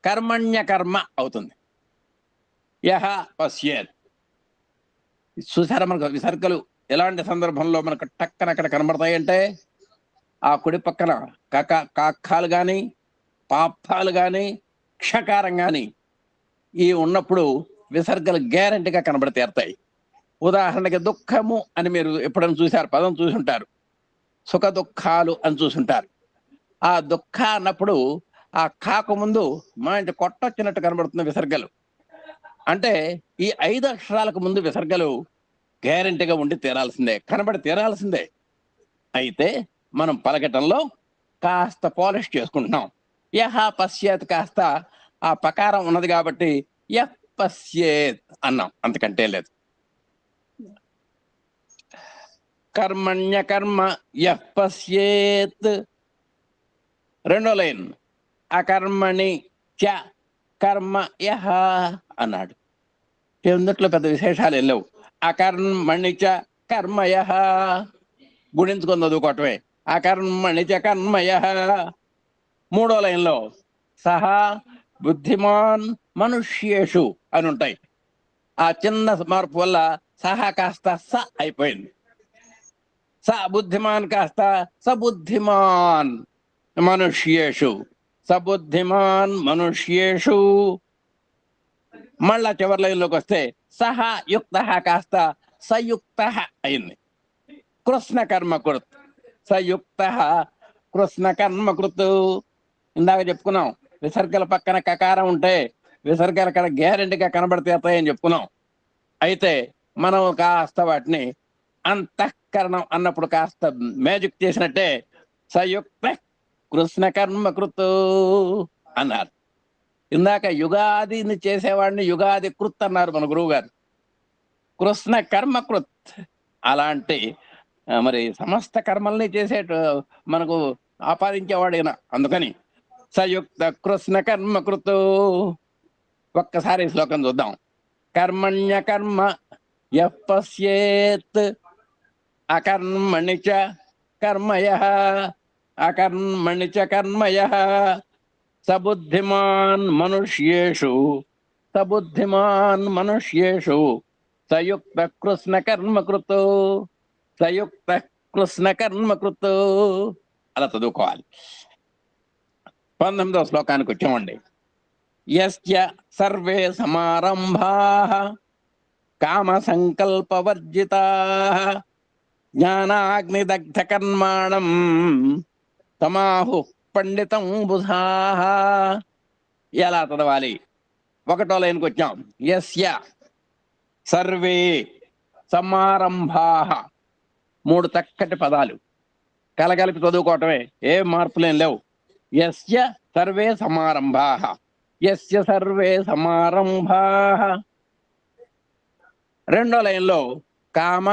కర్మణ్య కర్మ అవుతుంది. యహ పశ్యేత్. చూసారా మనకు విసర్గలు ఎలాంటి సందర్భంలో మనకు టక్కన అక్కడ కనబడతాయంటే ఆ కుడి పక్కన కాఖాలు కానీ పాపాలు కానీ క్షకారం కానీ ఈ ఉన్నప్పుడు విసర్గలు గ్యారంటీగా కనబడి తీరుతాయి. ఉదాహరణకి దుఃఖము అని మీరు ఎప్పుడైనా చూశారు, పదం చూసుంటారు. సుఖ దుఃఖాలు అని చూసుంటారు. ఆ దుఃఖ అన్నప్పుడు ఆ కాకు ముందు మా ఇంటి కొట్టొచ్చినట్టు కనబడుతున్న విసర్గలు. అంటే ఈ 5 అక్షరాలకు ముందు విసర్గలు గ్యారంటీగా ఉండి తీరాల్సిందే, కనబడి తీరాల్సిందే. అయితే మనం పలకటంలో కాస్త పాలిష్ చేసుకుంటున్నాం. యహ పశ్యేత్ కాస్త ఆ పకారం ఉన్నది కాబట్టి యహ్ పశ్యేత్ అన్నాం, అంతకంటే లేదు. కర్మణ్య కర్మ యః పశ్యేత్. రెండో లైన్ అకర్మణి చ కర్మ యః అన్నాడు. ఎందుట్లో పెద్ద విశేషాలు వెళ్ళవు. అకర్మణి చ కర్మ యః గుణించుకొని చదువుకోవటమే. అకర్మణి చ కర్మ యః. మూడో లైన్లో సహా బుద్ధిమాన్ మనుష్యేషు అని ఉంటాయి. ఆ చిన్న మార్పు వల్ల సహా కాస్త స అయిపోయింది. స బుద్ధిమాన్ కాస్త సబుద్ధిమాన్ మనుష్యేషు. సబుద్ధిమాన్ మనుష్యేషు. మళ్ళా చివరి లైన్లోకి వస్తే సహ యుక్త కాస్త సయుక్త అయింది. కృష్ణ కర్మకృత్, సయుక్త కృష్ణ కర్మకృత్. ఇందాక చెప్పుకున్నాం విసర్గల పక్కన కకారం ఉంటే విసర్గలు అక్కడ గ్యారెంటీగా కనబడతాయని చెప్పుకున్నాం. అయితే మనం కాస్త వాటిని అంతఃకరణం అన్నప్పుడు కాస్త మ్యాజిక్ చేసినట్టే సయుక్త కృష్ణ కర్మకృత్ అన్నారు. ఇందాక యుగాదిని చేసేవాడిని యుగాది కృత్ అన్నారు మన గురువు గారు. కృష్ణ కర్మకృత్ అలాంటి మరి సమస్త కర్మల్ని చేసేట మనకు ఆపాదించేవాడు ఈయన. అందుకని సయుక్త కృష్ణ కర్మకృత్. ఒక్కసారి శ్లోకం చూద్దాం. కర్మణ్య కర్మ యః పశ్యేత్ అకర్మణి చ కర్మయః అకర్మణి చ కర్మయః సబుద్ధిమాన్ మనుష్యేషు సబుద్ధిమాన్ మనుష్యేషు సయుక్త కృష్ణ కర్మకృత్ సయుక్త కృష్ణ కర్మకృత్. అలా చదువుకోవాలి. 19వ శ్లోకానికి వచ్చామండి. యస్య సర్వే సమారంభాః కామ సంకల్పవర్జితాః జ్ఞానాగ్నిదగ్ధ కర్మాణం తమాహుః పండితం బుధాః. ఎలా చదవాలి? 1వ లైన్కి వచ్చాం. యస్య సర్వే సమారంభాః, 3 చక్కటి పదాలు కలగలిపి చదువుకోవటమే, ఏ మార్పులేం లేవు. యస్య సర్వే సమారంభాః, యస్య సర్వే సమారంభాః. 2వ లైన్లో కామ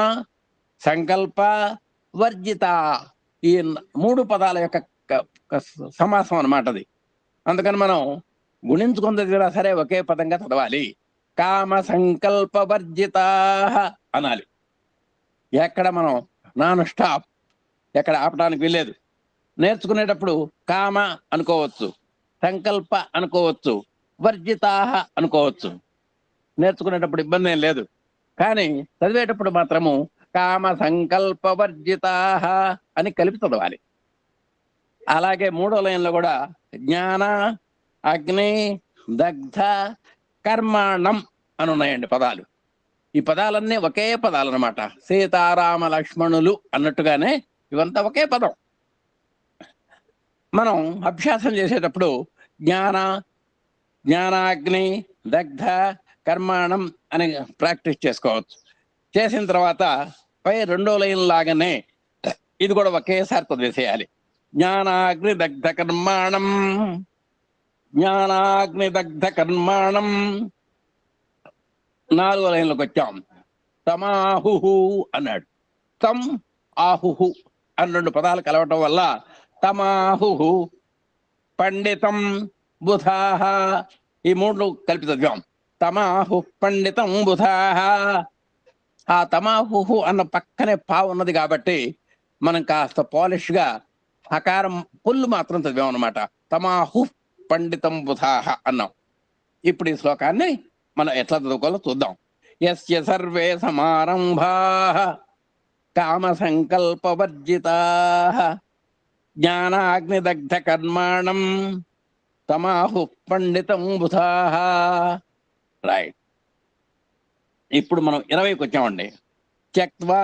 సంకల్ప వర్జిత, ఈ 3 పదాల యొక్క సమాసం అన్నమాట అది. అందుకని మనం గుణించుకుందా సరే ఒకే పదంగా చదవాలి. కామ సంకల్ప వర్జిత అనాలి. ఎక్కడ మనం నాన్ స్టాప్, ఎక్కడ ఆపడానికి వీల్లేదు. నేర్చుకునేటప్పుడు కామ అనుకోవచ్చు, సంకల్ప అనుకోవచ్చు, వర్జితాహ అనుకోవచ్చు. నేర్చుకునేటప్పుడు ఇబ్బంది ఏం లేదు. కానీ చదివేటప్పుడు మాత్రము కామ సంకల్ప వర్జితాహ అని కలిపి చదవాలి. అలాగే 3వ లైన్లో కూడా జ్ఞాన అగ్ని దగ్ధ కర్మాణం అని ఉన్నాయండి పదాలు. ఈ పదాలన్నీ ఒకే పదాలు అన్నమాట. సీతారామ లక్ష్మణులు అన్నట్టుగానే ఇవంతా ఒకే పదం. మనం అభ్యాసం చేసేటప్పుడు జ్ఞానాగ్ని దగ్ధ కర్మాణం అని ప్రాక్టీస్ చేసుకోవచ్చు. చేసిన తర్వాత పై 2వ లైన్ లాగానే ఇది కూడా ఒకేసారి చదివేసేయాలి. జ్ఞానాగ్ని దగ్ధ కర్మాణం, జ్ఞానాగ్ని దగ్ధ కర్మాణం. 4వ లైన్లోకి వచ్చాం. తమాహుహు అన్నాడు. తం ఆహుహు అని 2 పదాలు కలవటం వల్ల తమాహుహు పండితం బుధాః, ఈ 3 కలిపి చదివాం. తమాహు పండితం బుధాః. ఆ తమాహుహు అన్న పక్కనే పా ఉన్నది కాబట్టి మనం కాస్త పాలిష్ గా హకారం పుల్లు మాత్రం చదివాం అనమాట. తమాహు పండితం బుధాః అన్నాం. ఇప్పుడు ఈ శ్లోకాన్ని మనం ఎట్లా చదువుకోవాలో చూద్దాం. యస్య సర్వే సమారంభాః కామ సంకల్ప వర్జితాః జ్ఞానాగ్నిదగ్ధ కర్మాణం తమాహు పండితం బుధాః. రైట్. ఇప్పుడు మనం 20కి వచ్చామండి. త్యక్త్వా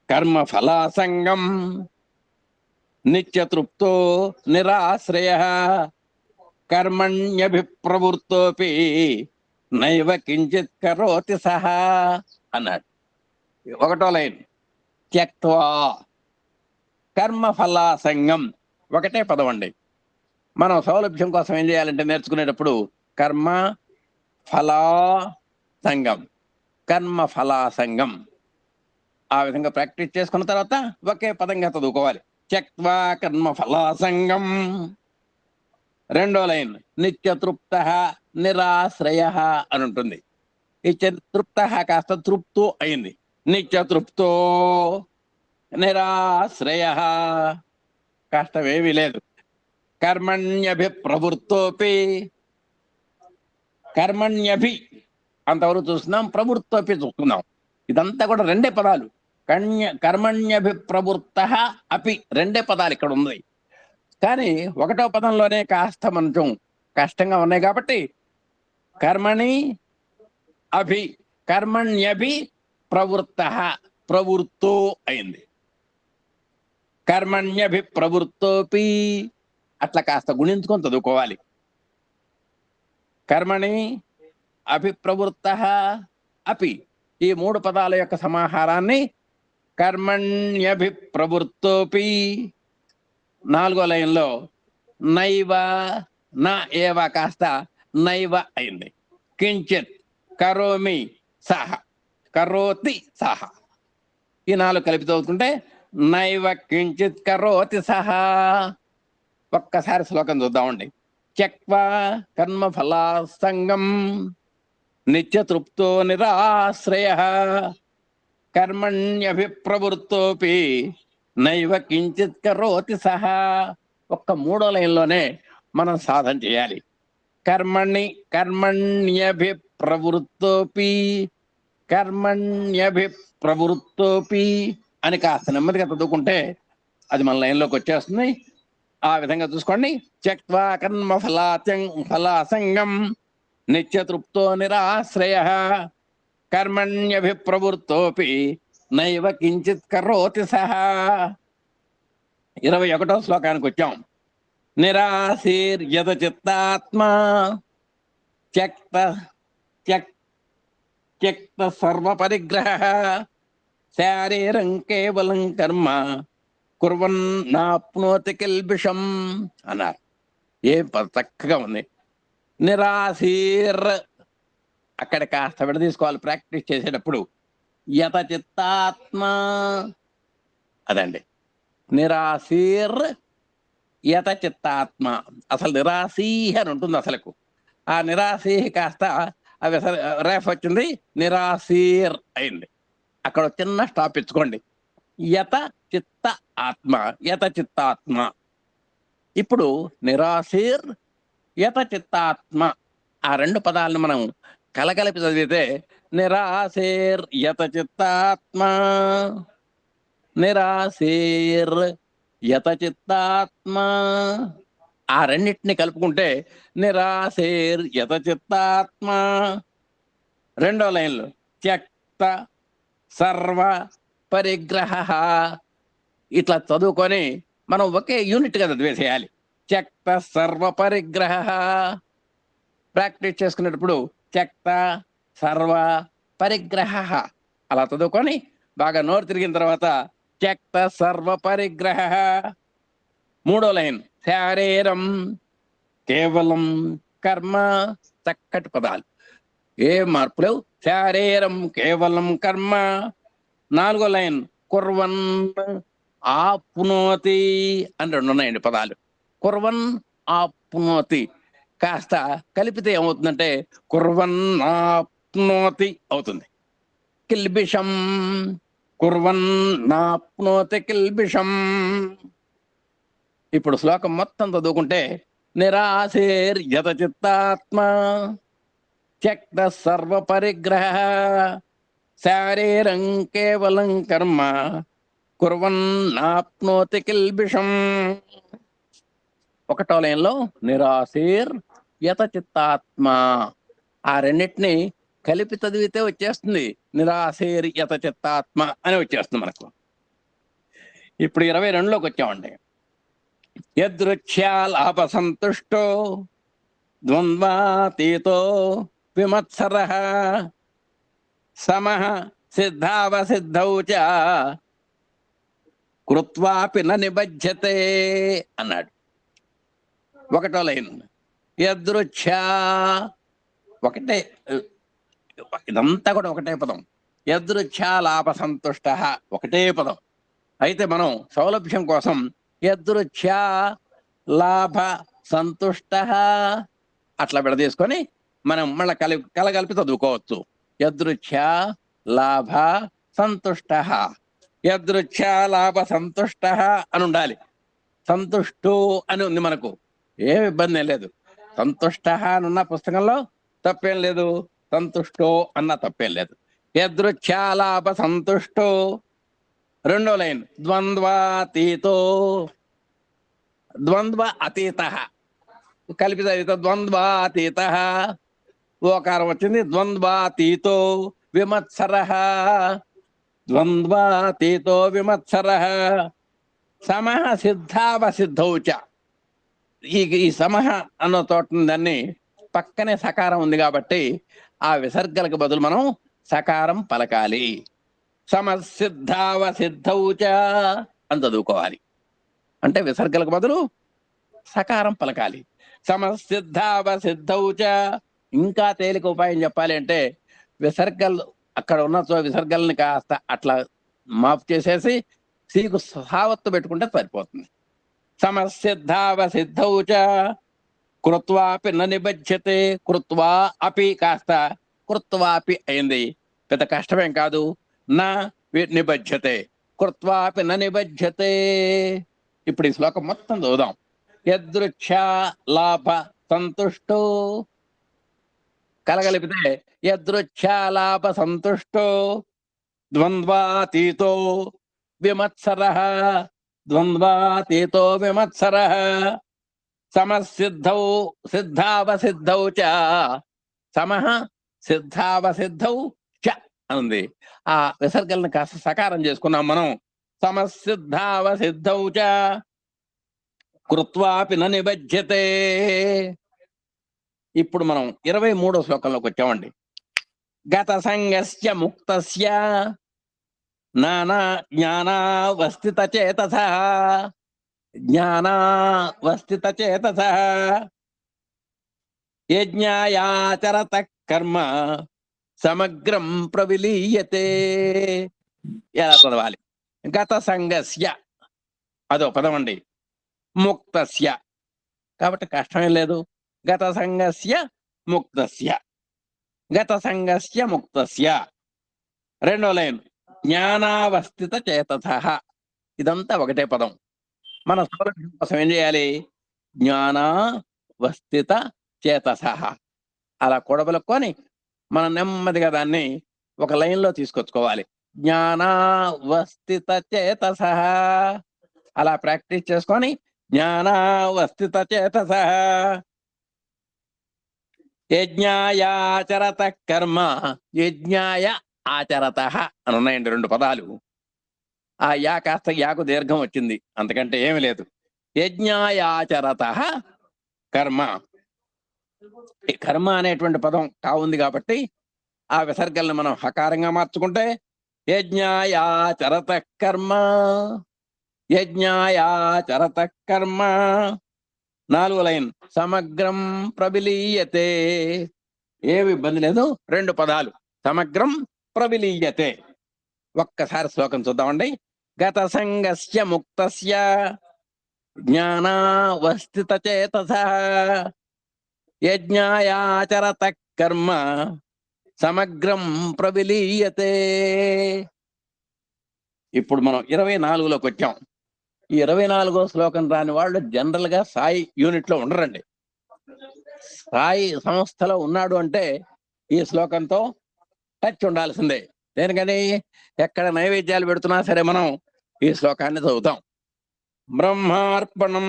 కర్మఫలాసంగం నిత్యతృప్తో నిరాశ్రయః కర్మణ్యభిప్రవృత్తోపి నైవ కించిత్ కరోతి సహ అన్నాడు. 1వ లైన్. త్యక్త్వా కర్మఫలాసంగం, ఒకటే పదం అండి. మనం సౌలభ్యం కోసం ఏం చేయాలంటే నేర్చుకునేటప్పుడు కర్మ ఫలా సంగం, కర్మ ఫలాసంగం ఆ విధంగా ప్రాక్టీస్ చేసుకున్న తర్వాత ఒకే పదంగా చదువుకోవాలి. త్యక్త్వా కర్మ ఫలాసంగం. 2వ లైన్ నిత్యతృప్త నిరాశ్రయ అని ఉంటుంది. ఈ తృప్త కాస్త తృప్తో అయింది. నిత్యతృప్తో నిరాశ్రయ, కష్టమేమీ లేదు. కర్మణ్యభిప్రవృత్తోపి, కర్మణ్యభి అంతవరకు చూస్తున్నాం, ప్రవృత్తోపి చూస్తున్నాం. ఇదంతా కూడా 2 పదాలు. కర్మణ్యభిప్రవృత్త అపి 2 పదాలు ఇక్కడ ఉంది. కానీ 1వ పదంలోనే కాస్త కొంచెం కష్టంగా ఉన్నాయి కాబట్టి కర్మణి అభి, కర్మణ్యభి ప్రవృత్త, ప్రవృత్తో అయింది. కర్మణ్యభి ప్రవృత్తోపి, అట్లా కాస్త గుణించుకొని చదువుకోవాలి. కర్మణి అభిప్రవృత్త అపి, ఈ మూడు పదాల యొక్క సమాహారాన్ని కర్మణ్యభిప్రవృత్తోపి. 4వ లైన్లో నైవ, నా ఏవ కాస్త నైవ అయింది. కించిత్ కరోమి సహ, కరోతి సహ, ఈ 4 కలిపి చదువుకుంటే నైవ కించిత్ కరోతి సహ. ఒక్కసారి శ్లోకం చూద్దామండి. త్యక్వా కర్మఫలా సంగం నిత్యతృప్తో నిరాశ్రయ కర్మణ్యభిప్రవృత్తోపి నైవ కించిత్ కరోతి సహ. ఒక్క 3వ లైన్లోనే మనం సాధన చేయాలి. కర్మణ్యభిప్రవృత్తోపి, కర్మణ్యభిప్రవృత్తోపి అని కాస్త నెమ్మదిగా చదువుకుంటే అది మన లైన్లోకి వచ్చేస్తుంది. ఆ విధంగా చూసుకోండి. త్యక్వా కర్మ ఫలాసంగం నిత్యతృప్తో నిరాశ్రయ కర్మణ్యభిప్రవృత్తోపి నైవ కించిత్ కరోతి సహ. 21వ శ్లోకానికి వచ్చాం. నిరాశీర్యత చిత్తాత్మా త్యక్త త్యక్త సర్వపరిగ్రహ శారీరం కేవలం కర్మ కుర్వన్ నాప్నోతి కిల్బిషం అన్నారు. చక్కగా ఉంది. నిరాశీర్, అక్కడ కాస్త విడ తీసుకోవాలి ప్రాక్టీస్ చేసేటప్పుడు. యత చిత్తాత్మ, అదండి నిరాశీర్ యత చిత్తాత్మ. అసలు నిరాశీ అని ఉంటుంది అసలుకు. ఆ నిరాశీ కాస్త అవి రేఫ్ వచ్చింది, నిరాశీర్ అయింది. అక్కడ చిన్న స్టాప్ ఇచ్చుకోండి. యత చిత్త ఆత్మ, యత చిత్తాత్మ. ఇప్పుడు నిరాశీర్ యత చిత్తాత్మ, ఆ 2 పదాలను మనం కలగలిపి చదివితే నిరాశీర్ యత చిత్తాత్మ, నిరాశీర్ యత చిత్తాత్మ. ఆ రెండింటిని కలుపుకుంటే నిరాశీర్ యత చిత్తాత్మ. 2వ లైన్లో త్యక్త సర్వ పరిగ్రహ, ఇట్లా చదువుకొని మనం ఒకే యూనిట్ గా చదివేసేయాలి. త్యక్త సర్వ పరిగ్రహ. ప్రాక్టీస్ చేసుకునేటప్పుడు త్యక్త సర్వ పరిగ్రహ అలా చదువుకొని బాగా నోరు తిరిగిన తర్వాత త్యక్త సర్వ పరిగ్రహ. 3వ లైన్ శారీరం కేవలం కర్మ, చక్కటి పదాలు, ఏ మార్పు లేవు. శారీరం కేవలం కర్మ. 4వ లైన్ కుర్వన్ ఆప్నోతి అని 2 ఉన్నాయండి పదాలు. కుర్వన్ ఆప్నోతి కాస్త కలిపితే ఏమవుతుందంటే కుర్వన్ ఆప్నోతి అవుతుంది. కిల్బిషం, కుర్వన్ నాప్నోతి కిల్బిషం. ఇప్పుడు శ్లోకం మొత్తం చదువుకుంటే నిరాశీర్ యత చిత్తాత్మ త్యక్త సర్వ పరిగ్రహ శారీరం కేవలం కర్మ కుర్వన్ నాప్నోతి కిల్బిషం. 1వ లైన్లో నిరాశీర్ యత చిత్తాత్మ, ఆ రెండింటిని కలిపి చదివితే వచ్చేస్తుంది నిరాశీర్ యత చిత్తాత్మ అని వచ్చేస్తుంది మనకు. ఇప్పుడు 22లోకి వచ్చామండి. యదృచ్ఛ్యా లాభ సంతుష్టో ద్వంద్వాతీతో విమత్సరః సమః సిద్ధావసిద్ధౌ చ కృత్వాపి న నిబధ్యతే అన్నాడు. 1వ లైన్ యదృచ్ఛ్యా, ఒకటే, ఇదంతా కూడా ఒకటే పదం. యదృచ్ఛ్యా లాభ సంతుష్ట ఒకటే పదం. అయితే మనం సౌలభ్యం కోసం యదృచ్ఛ్యా లాభ సంతుష్ట అట్లా విడదీసుకొని మనం మళ్ళీ కలగలిపి చదువుకోవచ్చు. యదృచ్ఛ్యా లాభ సంతుష్ట, యదృచ్ఛ్యా లాభ సంతుష్ట అని ఉండాలి. సంతుష్టో అని ఉంది మనకు, ఏం ఇబ్బంది లేదు. సంతుష్ట అని ఉన్న పుస్తకంలో తప్పేం లేదు, సంతుష్టో అన్న తప్పేం లేదు. యదృచ్ఛ్యా లాభ సంతుష్టో. 2వ లైన్ ద్వంద్వాతీతో, ద్వంద్వ అతీత కలిపి చదివితే ద్వంద్వాతీత. ఓకారం వచ్చింది. ద్వంద్వాతీతో విమత్సరః, ద్వంద్వాతీతో విమత్సరః, సమః సిద్ధావసిద్ధౌ చ. ఈ సమః అన్న తోట దాన్ని పక్కనే సకారం ఉంది కాబట్టి ఆ విసర్గలకు బదులు మనం సకారం పలకాలి. సమసిద్ధావసిద్ధౌ చ అని చదువుకోవాలి. అంటే విసర్గలకు బదులు సకారం పలకాలి. సమసిద్ధావసిద్ధౌ చ. ఇంకా తేలిక ఉపాయం చెప్పాలి అంటే విసర్గలు అక్కడ ఉన్న విసర్గల్ని కాస్త అట్లా మాఫ్ చేసేసి సీకు సావత్తు పెట్టుకుంటే సరిపోతుంది. సమసిద్ధావసిద్ధౌ చ కృత్వాపి న నిబధ్యతే. కృత్వా అపి కాస్త కృత్వాపి అయింది, పెద్ద కష్టమేం కాదు. నా నిబధ్యతే, కృత్వాపి న నిబధ్యతే. ఇప్పుడు ఈ శ్లోకం మొత్తం చదువుదాం. యదృచ్ఛా లాభ సంతుష్టో, కలగలిపితే యదృచ్ఛా లాభ సంతుష్టో ద్వంద్వాతీతో విమత్సరః, ద్వంద్వాతీతో విమత్సరః, సమసిద్ధౌ సిద్ధావసిద్ధౌ చ. సమః సిద్ధావసిద్ధౌ చ ఉంది. ఆ విసర్గలను కాస్త సకారం చేసుకున్నాం మనం. సమసిద్ధావసిద్ధౌ చ కృత్వాపి న నిబధ్యతే. ఇప్పుడు మనం 23వ శ్లోకంలోకి వచ్చామండి. గత సంగస్య ముక్తస్య నానా జ్ఞానావస్థిత చేతసః, జ్ఞానావస్థిత చేతసః యజ్ఞాయాచరత కర్మ సమగ్రం ప్రవిలీయతే. ఎలా చదవాలి? గత సంగస్య అదో పదం అండి. ముక్తస్య కాబట్టి కష్టమేం లేదు. గత సంగస్య ముక్తస్య, గత సంగస్య ముక్తస్య. రెండో లైన్ జ్ఞానావస్థిత చేతసః. ఇదంతా ఒకటే పదం. మన సౌలభ్యం కోసం ఏం చేయాలి? జ్ఞానావస్థిత చేతసః అలా కూడబలుక్కొని మనం నెమ్మదిగా దాన్ని ఒక లైన్ లో తీసుకొచ్చుకోవాలి. జ్ఞానావస్థిత చేతసః అలా ప్రాక్టీస్ చేసుకొని జ్ఞానావస్థిత చేతసః యజ్ఞాయాచరత కర్మ. యజ్ఞాయ ఆచరతః అని ఉన్నాయండి రెండు పదాలు. ఆ యా కాస్త యాకు దీర్ఘం వచ్చింది, అంతకంటే ఏమి లేదు. యజ్ఞాయాచరతః కర్మ. ఈ కర్మ అనేటువంటి పదం కావుంది కాబట్టి ఆ విసర్గల్ని మనం హకారంగా మార్చుకుంటే యజ్ఞాయాచరత కర్మ, యజ్ఞాయాచరత కర్మ. నాలుగో లైన్ సమగ్రం ప్రవిలీయతే. ఏమి ఇబ్బంది లేదు, రెండు పదాలు సమగ్రం ప్రవిలీయతే. ఒక్కసారి శ్లోకం చూద్దామండి. గత సంగస్య ముక్తస్య జ్ఞానావస్థిత చేతసః యజ్ఞాయాచరత కర్మ సమగ్రం ప్రవిలీయతే. ఇప్పుడు మనం 24లోకి వచ్చాం. ఈ 24వ శ్లోకం రాని వాళ్ళు జనరల్ గా సాయి యూనిట్ లో ఉండరండి. సాయి సంస్థలో ఉన్నాడు అంటే ఈ శ్లోకంతో టచ్ ఉండాల్సిందే. దేనికని ఎక్కడ నైవేద్యాలు పెడుతున్నా సరే మనం ఈ శ్లోకాన్ని చదువుతాం. బ్రహ్మార్పణం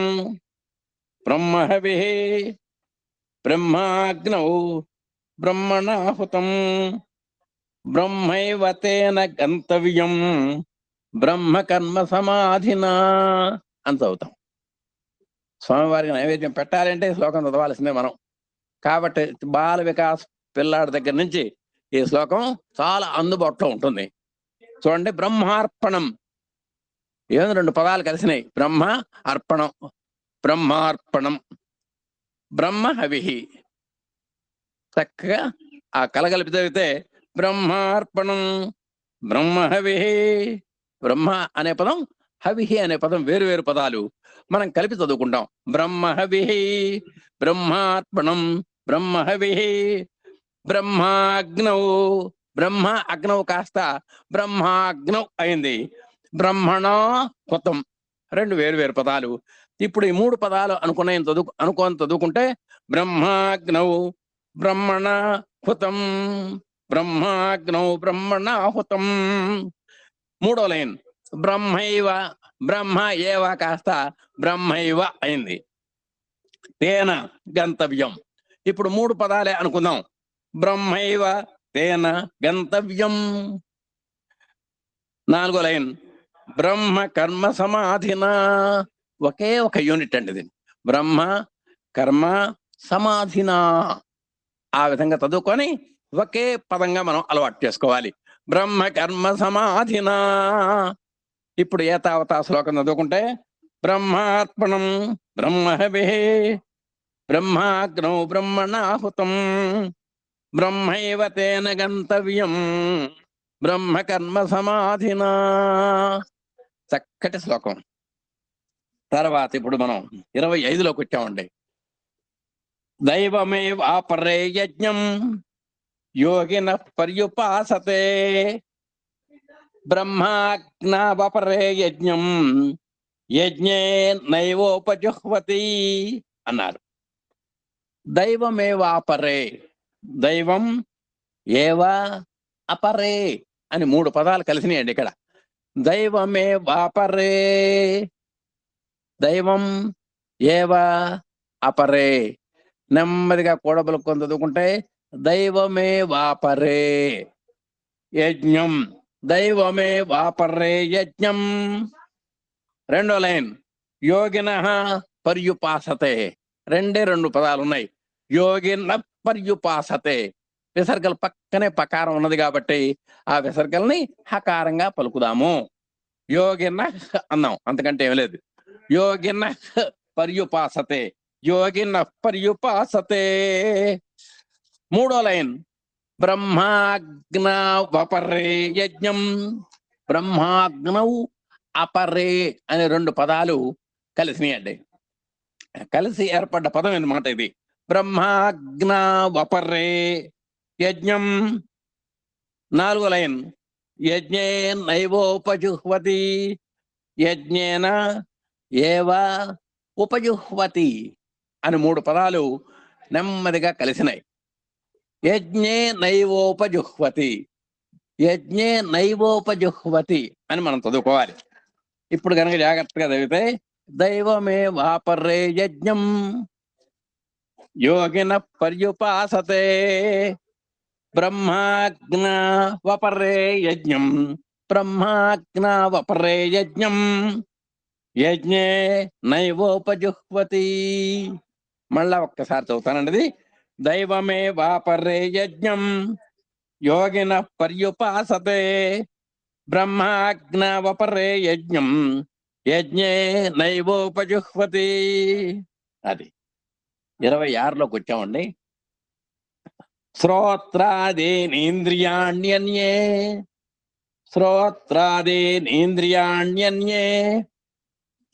బ్రహ్మహవిః బ్రహ్మాగ్నౌ బ్రహ్మణాహుతం బ్రహ్మైవ తేన గంతవ్యం బ్రహ్మ కర్మ సమాధినా అని చదువుతాం. స్వామివారికి నైవేద్యం పెట్టాలంటే శ్లోకం చదవాల్సిందే మనం. కాబట్టి బాల వికాస్ పిల్లాడి దగ్గర నుంచి ఈ శ్లోకం చాలా అందుబాటులో ఉంటుంది. చూడండి, బ్రహ్మార్పణం ఏదో రెండు పదాలు కలిసినాయి. బ్రహ్మ అర్పణం, బ్రహ్మార్పణం, బ్రహ్మ హవిః. చక్కగా ఆ కలగలిపి చదివితే బ్రహ్మార్పణం బ్రహ్మ హవిః. బ్రహ్మ అనే పదం, హవిః అనే పదం వేరు వేరు పదాలు మనం కలిపి చదువుకుంటాం. బ్రహ్మ హవిః బ్రహ్మార్పణం బ్రహ్మ హవిః బ్రహ్మాగ్నౌ. బ్రహ్మ అగ్నౌ కాస్త బ్రహ్మాగ్నౌ అయింది. బ్రహ్మణా హుతం, రెండు వేరు వేరు పదాలు. ఇప్పుడు ఈ మూడు పదాలు అనుకుని చదువుకుంటే బ్రహ్మాగ్నౌ బ్రహ్మణ హుతం, బ్రహ్మాగ్నౌ బ్రహ్మణ హుతం. మూడో లైన్ బ్రహ్మైవ, బ్రహ్మ ఏవ కాస్త బ్రహ్మైవ అయింది. తేన గంతవ్యం. ఇప్పుడు మూడు పదాలే అనుకుందాం. బ్రహ్మైవ తేన గంతవ్యం. 4వ లైన్ బ్రహ్మ కర్మ సమాధిన. ఒకే ఒక యూనిట్ అండి ఇది. బ్రహ్మ కర్మ సమాధిన. ఆ విధంగా చదువుకొని ఒకే పదంగా మనం అలవాటు చేసుకోవాలి. బ్రహ్మ కర్మ సమాధిన. ఇప్పుడు ఏతావతా శ్లోకం చదువుకుంటే బ్రహ్మార్పణం బ్రహ్మహవే బ్రహ్మాగ్నౌ బ్రహ్మణాహుతం బ్రహ్మైవ తేన గంతవ్యం బ్రహ్మ కర్మ సమాధిన. చక్కటి శ్లోకం. తర్వాత ఇప్పుడు మనం 25లోకి వచ్చామండి. దైవమేవాపరే యజ్ఞం యోగిన పర్యుపాసతే బ్రహ్మాజ్ఞావపరే యజ్ఞం యజ్ఞే నైవోపజుహ్వతి అన్నారు. దైవమేవాపరే, దైవం ఏవ అపరే అని 3 పదాలు కలిసినాయండి ఇక్కడ. దైవమేవాపరే, దైవం ఏవ అపరే. నెమ్మదిగా కూడబలుకొని చదువుకుంటే దైవమేవాపరే యజ్ఞం, దైవమేవాపరే యజ్ఞం. 2వ లైన్ యోగిన పర్యుపాసతే. 2 పదాలు ఉన్నాయి. యోగిన పర్యుపాసతే. విసర్గలు పక్కనే పకారం ఉన్నది కాబట్టి ఆ విసర్గల్ని హకారంగా పలుకుదాము. యోగిన అన్నాం, అంతకంటే ఏం లేదు. యోగిన పర్యుపాసతే, యోగిన పర్యుపాసతే. 3వ లైన్ బ్రహ్మాగ్నవపరే యజ్ఞం. బ్రహ్మాగ్నౌ అపరే అనే 2 పదాలు కలిసినాయండి. కలిసి ఏర్పడ్డ పదం అన్నమాట ఇది. బ్రహ్మాగ్నవపరే యజ్ఞం. 4వ లైన్ యజ్ఞే నైవోపజుహ్వతి, యజ్ఞేన ఏవ ఉపజుహ్వతి అని 3 పదాలు నెమ్మదిగా కలిసినాయి. యజ్ఞే నైవోపజుహ్వతి, యజ్ఞే నైవోపజుహ్వతి అని మనం చదువుకోవాలి. ఇప్పుడు కనుక జాగ్రత్తగా చదివితే దైవమేవాపరే యజ్ఞం యోగిన పర్యుపాసతే బ్రహ్మాజ్ఞావపరే యజ్ఞం బ్రహ్మాజ్ఞావపరే యజ్ఞం యజ్ఞే నైవోపజుహ్వతి. మళ్ళా ఒక్కసారి చదువుతానండి. దైవమేవాపరే యజ్ఞం యోగిన పర్యుపాసతే బ్రహ్మాజ్ఞావపరే యజ్ఞం యజ్ఞే నైవోపజుహ్వతి. అది 26లోకి వచ్చామండి. శ్రోత్రాదీనింద్రియాణ్యన్యే, శ్రోత్రాదీనింద్రియాణ్యన్యే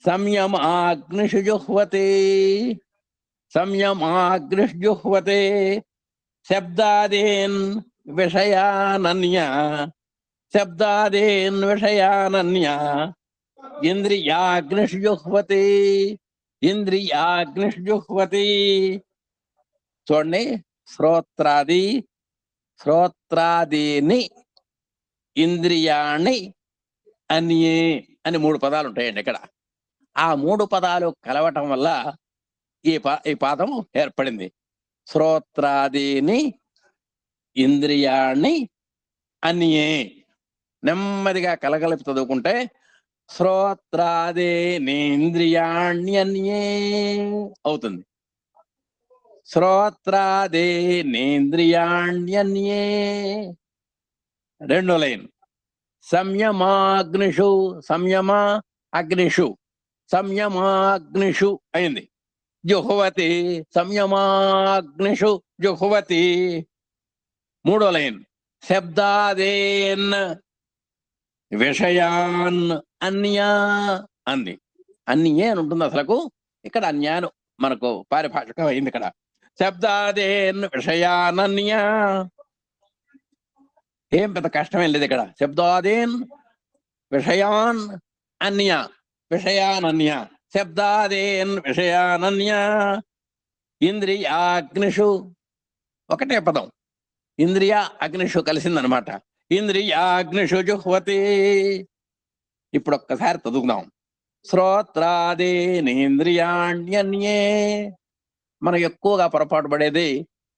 సంయమాగ్నిషు జుహ్వతి, సంయమాగ్నిషుజుహ్వతే శబ్దాదీన్ విషయానన్య, శబ్దాదీన్ విషయానన్య ఇంద్రియాగ్నిషు జుహ్వతి, ఇంద్రియాగ్నిషు చూడండి. శ్రోత్రాదీని ఇంద్రియాణి అన్యే అని 3 పదాలు ఉంటాయండి ఇక్కడ. ఆ 3 పదాలు కలవటం వల్ల ఈ పాదం ఏర్పడింది. శ్రోత్రాదీని ఇంద్రియాణి అన్యే. నెమ్మదిగా కలగలిపి చదువుకుంటే శ్రోత్రాదీనింద్రియాణ్యన్యే అవుతుంది. శ్రోత్రాదీనింద్రియాణ్యన్యే. 2వ లైన్ సంయమాగ్నిషు, సంయమ అగ్నిషు, సంయమాగ్నిషు అయింది. జుహ్వతి, సంయమాగ్నిషు జుహ్వతి. 3వ లైన్ శబ్దాదేన్ విషయాన్ అన్యా అంది. అన్యే అని ఉంటుంది అసలకు, ఇక్కడ అన్యాను మనకు పారిభాషికం అయింది. ఇక్కడ శబ్దాదేన్ విషయానన్యా. ఏం పెద్ద కష్టమేం లేదు ఇక్కడ. శబ్దాదేన్ విషయాన్ అన్య, విషయానన్య, శబ్దాదేన్ విషయానన్య ఇంద్రియాగ్నిషు. ఒకటే పదం, ఇంద్రియ అగ్నిషు కలిసిందనమాట. ఇంద్రియాగ్నిషు జుహ్వతి. ఇప్పుడు ఒక్కసారి చదువుకుందాం. శ్రోత్రాదీనింద్రియాణ్యన్యే. మనం ఎక్కువగా పొరపాటు పడేది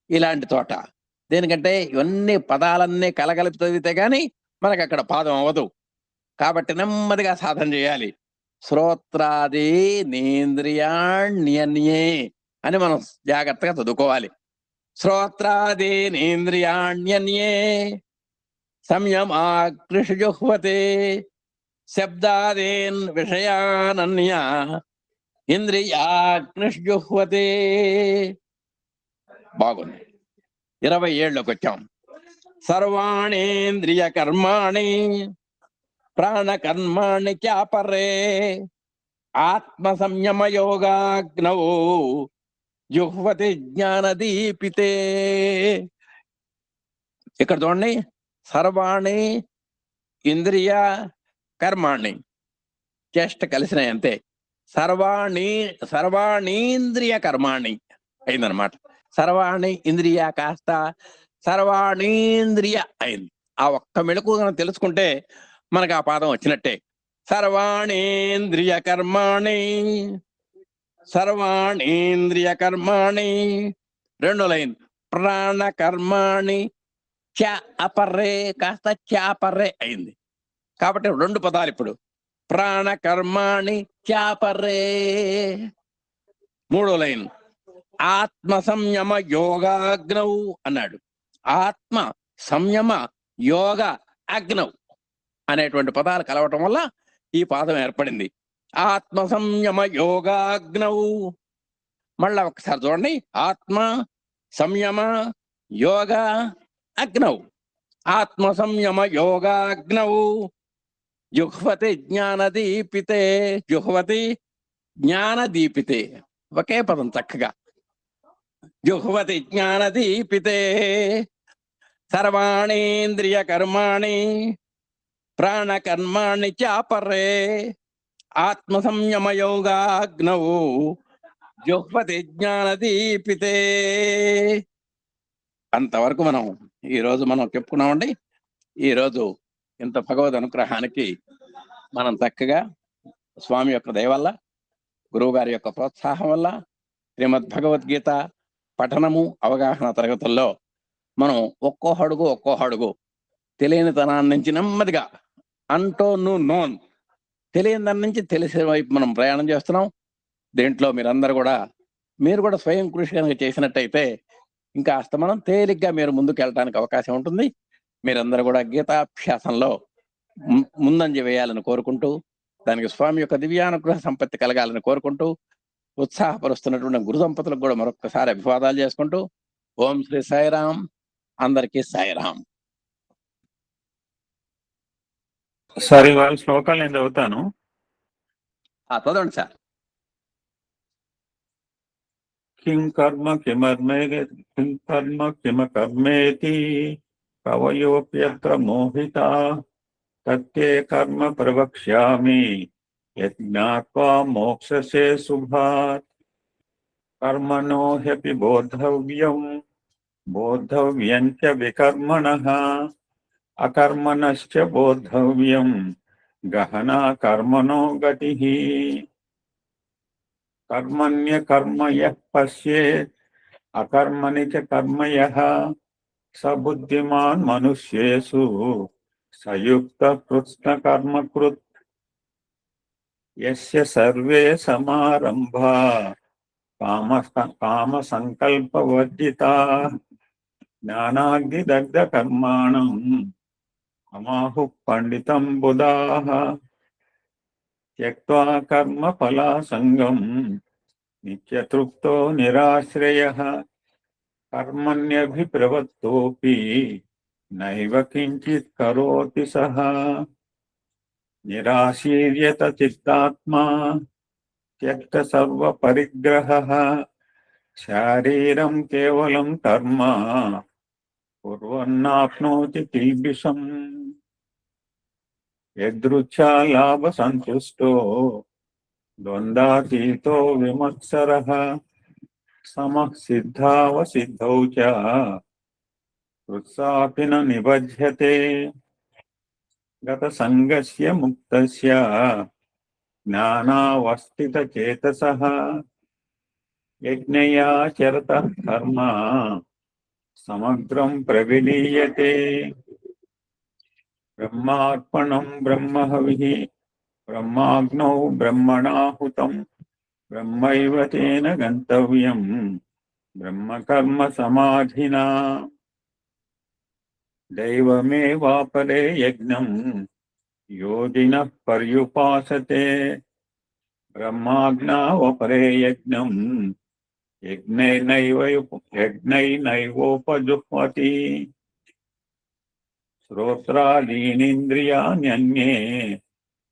ఇలాంటి తోట. దేనికంటే ఇవన్నీ పదాలన్నీ కలగలిపి చదివితే గాని మనకు అక్కడ పాదం అవ్వదు. కాబట్టి నెమ్మదిగా సాధన చేయాలి. శ్రోత్రాది నేంద్రియాణ్యన్యే అని మనం జాగ్రత్తగా చదువుకోవాలి. శ్రోత్రాది నేంద్రియాణ్యన్యే సంయమాకృషుజుహ్వతే శబ్దాదీన్ విషయానన్య ఇంద్రియాకృషుజుహ్వతే. బాగుంది. 27లోకి వచ్చాం. సర్వాణేంద్రియ కర్మాణి ప్రాణకర్మాణి చాపరే ఆత్మ సంయమ యోగాగ్నౌ జుహ్వతి జ్ఞానదీపితే. ఇక్కడ చూడండి, సర్వాణి ఇంద్రియ కర్మాణి చేష్ట కలిసినాయి అంతే. సర్వాణీంద్రియ కర్మాణి అయిందనమాట. సర్వాణి ఇంద్రియ కాస్త సర్వాణీంద్రియ అయింది. ఆ ఒక్క మెళుకు మనం తెలుసుకుంటే మనకు ఆ పాదం వచ్చినట్టే. సర్వాణీంద్రియ కర్మాణి సర్వాణీంద్రియ కర్మాణి. రెండో లైన్ ప్రాణ కర్మాణి చ అపర్రే కాస్త చాపర్రే అయింది. కాబట్టి 2 పదాలు ఇప్పుడు. ప్రాణ కర్మాణి చాపర్రే. మూడో లైన్ ఆత్మ సంయమ యోగాగ్నౌ అన్నాడు. ఆత్మ సంయమ యోగ అగ్నౌ అనేటువంటి పదాలు కలవటం వల్ల ఈ పాదం ఏర్పడింది. ఆత్మ సంయమ యోగాగ్నౌ. మళ్ళా ఒకసారి చూడండి, ఆత్మ సంయమ యోగ అగ్నౌ. ఆత్మ సంయమ యోగాగ్నౌ జుహ్వతి జ్ఞానదీపితే. జుహ్వతి జ్ఞానదీపితే ఒకే పదం చక్కగా. జుహ్వతి జ్ఞానదీపితే. సర్వాణీంద్రియ కర్మాణి ప్రాణకర్మాణి చాపరే ఆత్మ సంయమ యోగాగ్నౌ జుహ్వతి జ్ఞానదీపితే. అంతవరకు మనం ఈరోజు చెప్పుకున్నామండి. ఈరోజు ఇంత భగవద్ అనుగ్రహానికి మనం చక్కగా స్వామి యొక్క దయ వల్ల, గురువు గారి యొక్క ప్రోత్సాహం వల్ల శ్రీమద్ భగవద్గీత పఠనము అవగాహన తరగతుల్లో మనం ఒక్కో అడుగు తెలియని తనాన్ని నుంచి నెమ్మదిగా అంటో నోన్ తెలియని దాని నుంచి తెలిసే వైపు మనం ప్రయాణం చేస్తున్నాం. దీంట్లో మీరు కూడా స్వయం కృషి కనుక చేసినట్టయితే ఇంకా మనం తేలిగ్గా మీరు ముందుకు వెళ్ళడానికి అవకాశం ఉంటుంది. మీరందరూ కూడా గీతాభ్యాసంలో ముందంజ వేయాలని కోరుకుంటూ, దానికి స్వామి యొక్క దివ్యానుగ్రహ సంపత్తి కలగాలని కోరుకుంటూ, ఉత్సాహపరుస్తున్నటువంటి గురు దంపతులకు కూడా మరొకసారి అభివాదాలు చేసుకుంటూ, ఓం శ్రీ సాయిరాం. అందరికీ సాయిరాం. సార్ ఇవాళ శ్లోకాలు నేను చదువుతాను. చదవండి సార్. కిం కర్మ కిమకర్మేతి కవయోప్యత్ర మోహితా తత్తే కర్మ ప్రవక్ష్యామి యజ్ఞాత్వా మోక్షసే శుభాత్. కర్మణో హ్యపి బోద్ధవ్యం చ వికర్మణః అకర్మణశ్చ బోద్ధవ్యం గహనా కర్మణో గతిః. కర్మణ్యకర్మ యః పశ్యేత్ అకర్మణి చ కర్మ యః స బుద్ధిమాన్ మనుష్యేషు సయుక్త కృత్స్నకర్మకృత్. యస్య సర్వే సమారంభా కామ సంకల్పవర్జితాః జ్ఞానాగ్నిదగ్ధ కర్మాణం అమాహు పండితం బుధాః. త్యక్త్వా కర్మ ఫలాసంగం నిత్యతృప్తో నిరాశ్రయః కర్మణ్యభిప్రవృత్తోపి నైవ కించిత్ కరోతి సహ. నిరాశీర్యత చిత్తాత్మా త్యక్త సర్వ పరిగ్రహః శారీరం కేవలం కర్మ కుర్వన్నాప్నోతి కిల్బిషం. యదృచ్ఛా లాభ సంతుష్టో ద్వంద్వాతీతో విమత్సరః సమః సిద్ధావసిద్ధౌ చ కృత్సాపి న నిబధ్యతే. గత సంగస్య ముక్తస్య జ్ఞానావస్థిత చేతసః యజ్ఞయాచరతః కర్మ समग्रं प्रविलीयते। ब्रह्मार्पणं ब्रह्महविः ब्रह्माग्नौ ब्रह्मणाहुतं ब्रह्मैव तेन गन्तव्यं ब्रह्मकर्म समाधिना। दैवमेवापरे यज्ञं योजिनः पर्युपासते ब्रह्माज्ञावपरे यज्ञं यज्ञैनैवोपजुह्वति। श्रोत्रादीनीन्द्रियाण्यन्ये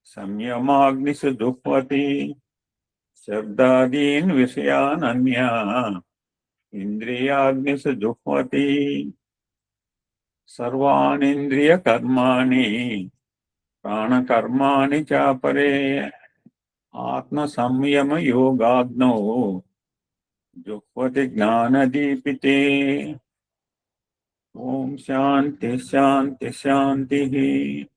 संयमाग्निषु जुह्वति शब्दादीन् विषयानन्या इन्द्रियाग्निषु जुह्वति। सर्वाणीन्द्रियकर्माणि प्राणकर्माणि चापरे आत्मसंयमयोगाग्नौ जुह्वति ज्ञानदीपिते। ओम शांति शांति शांति।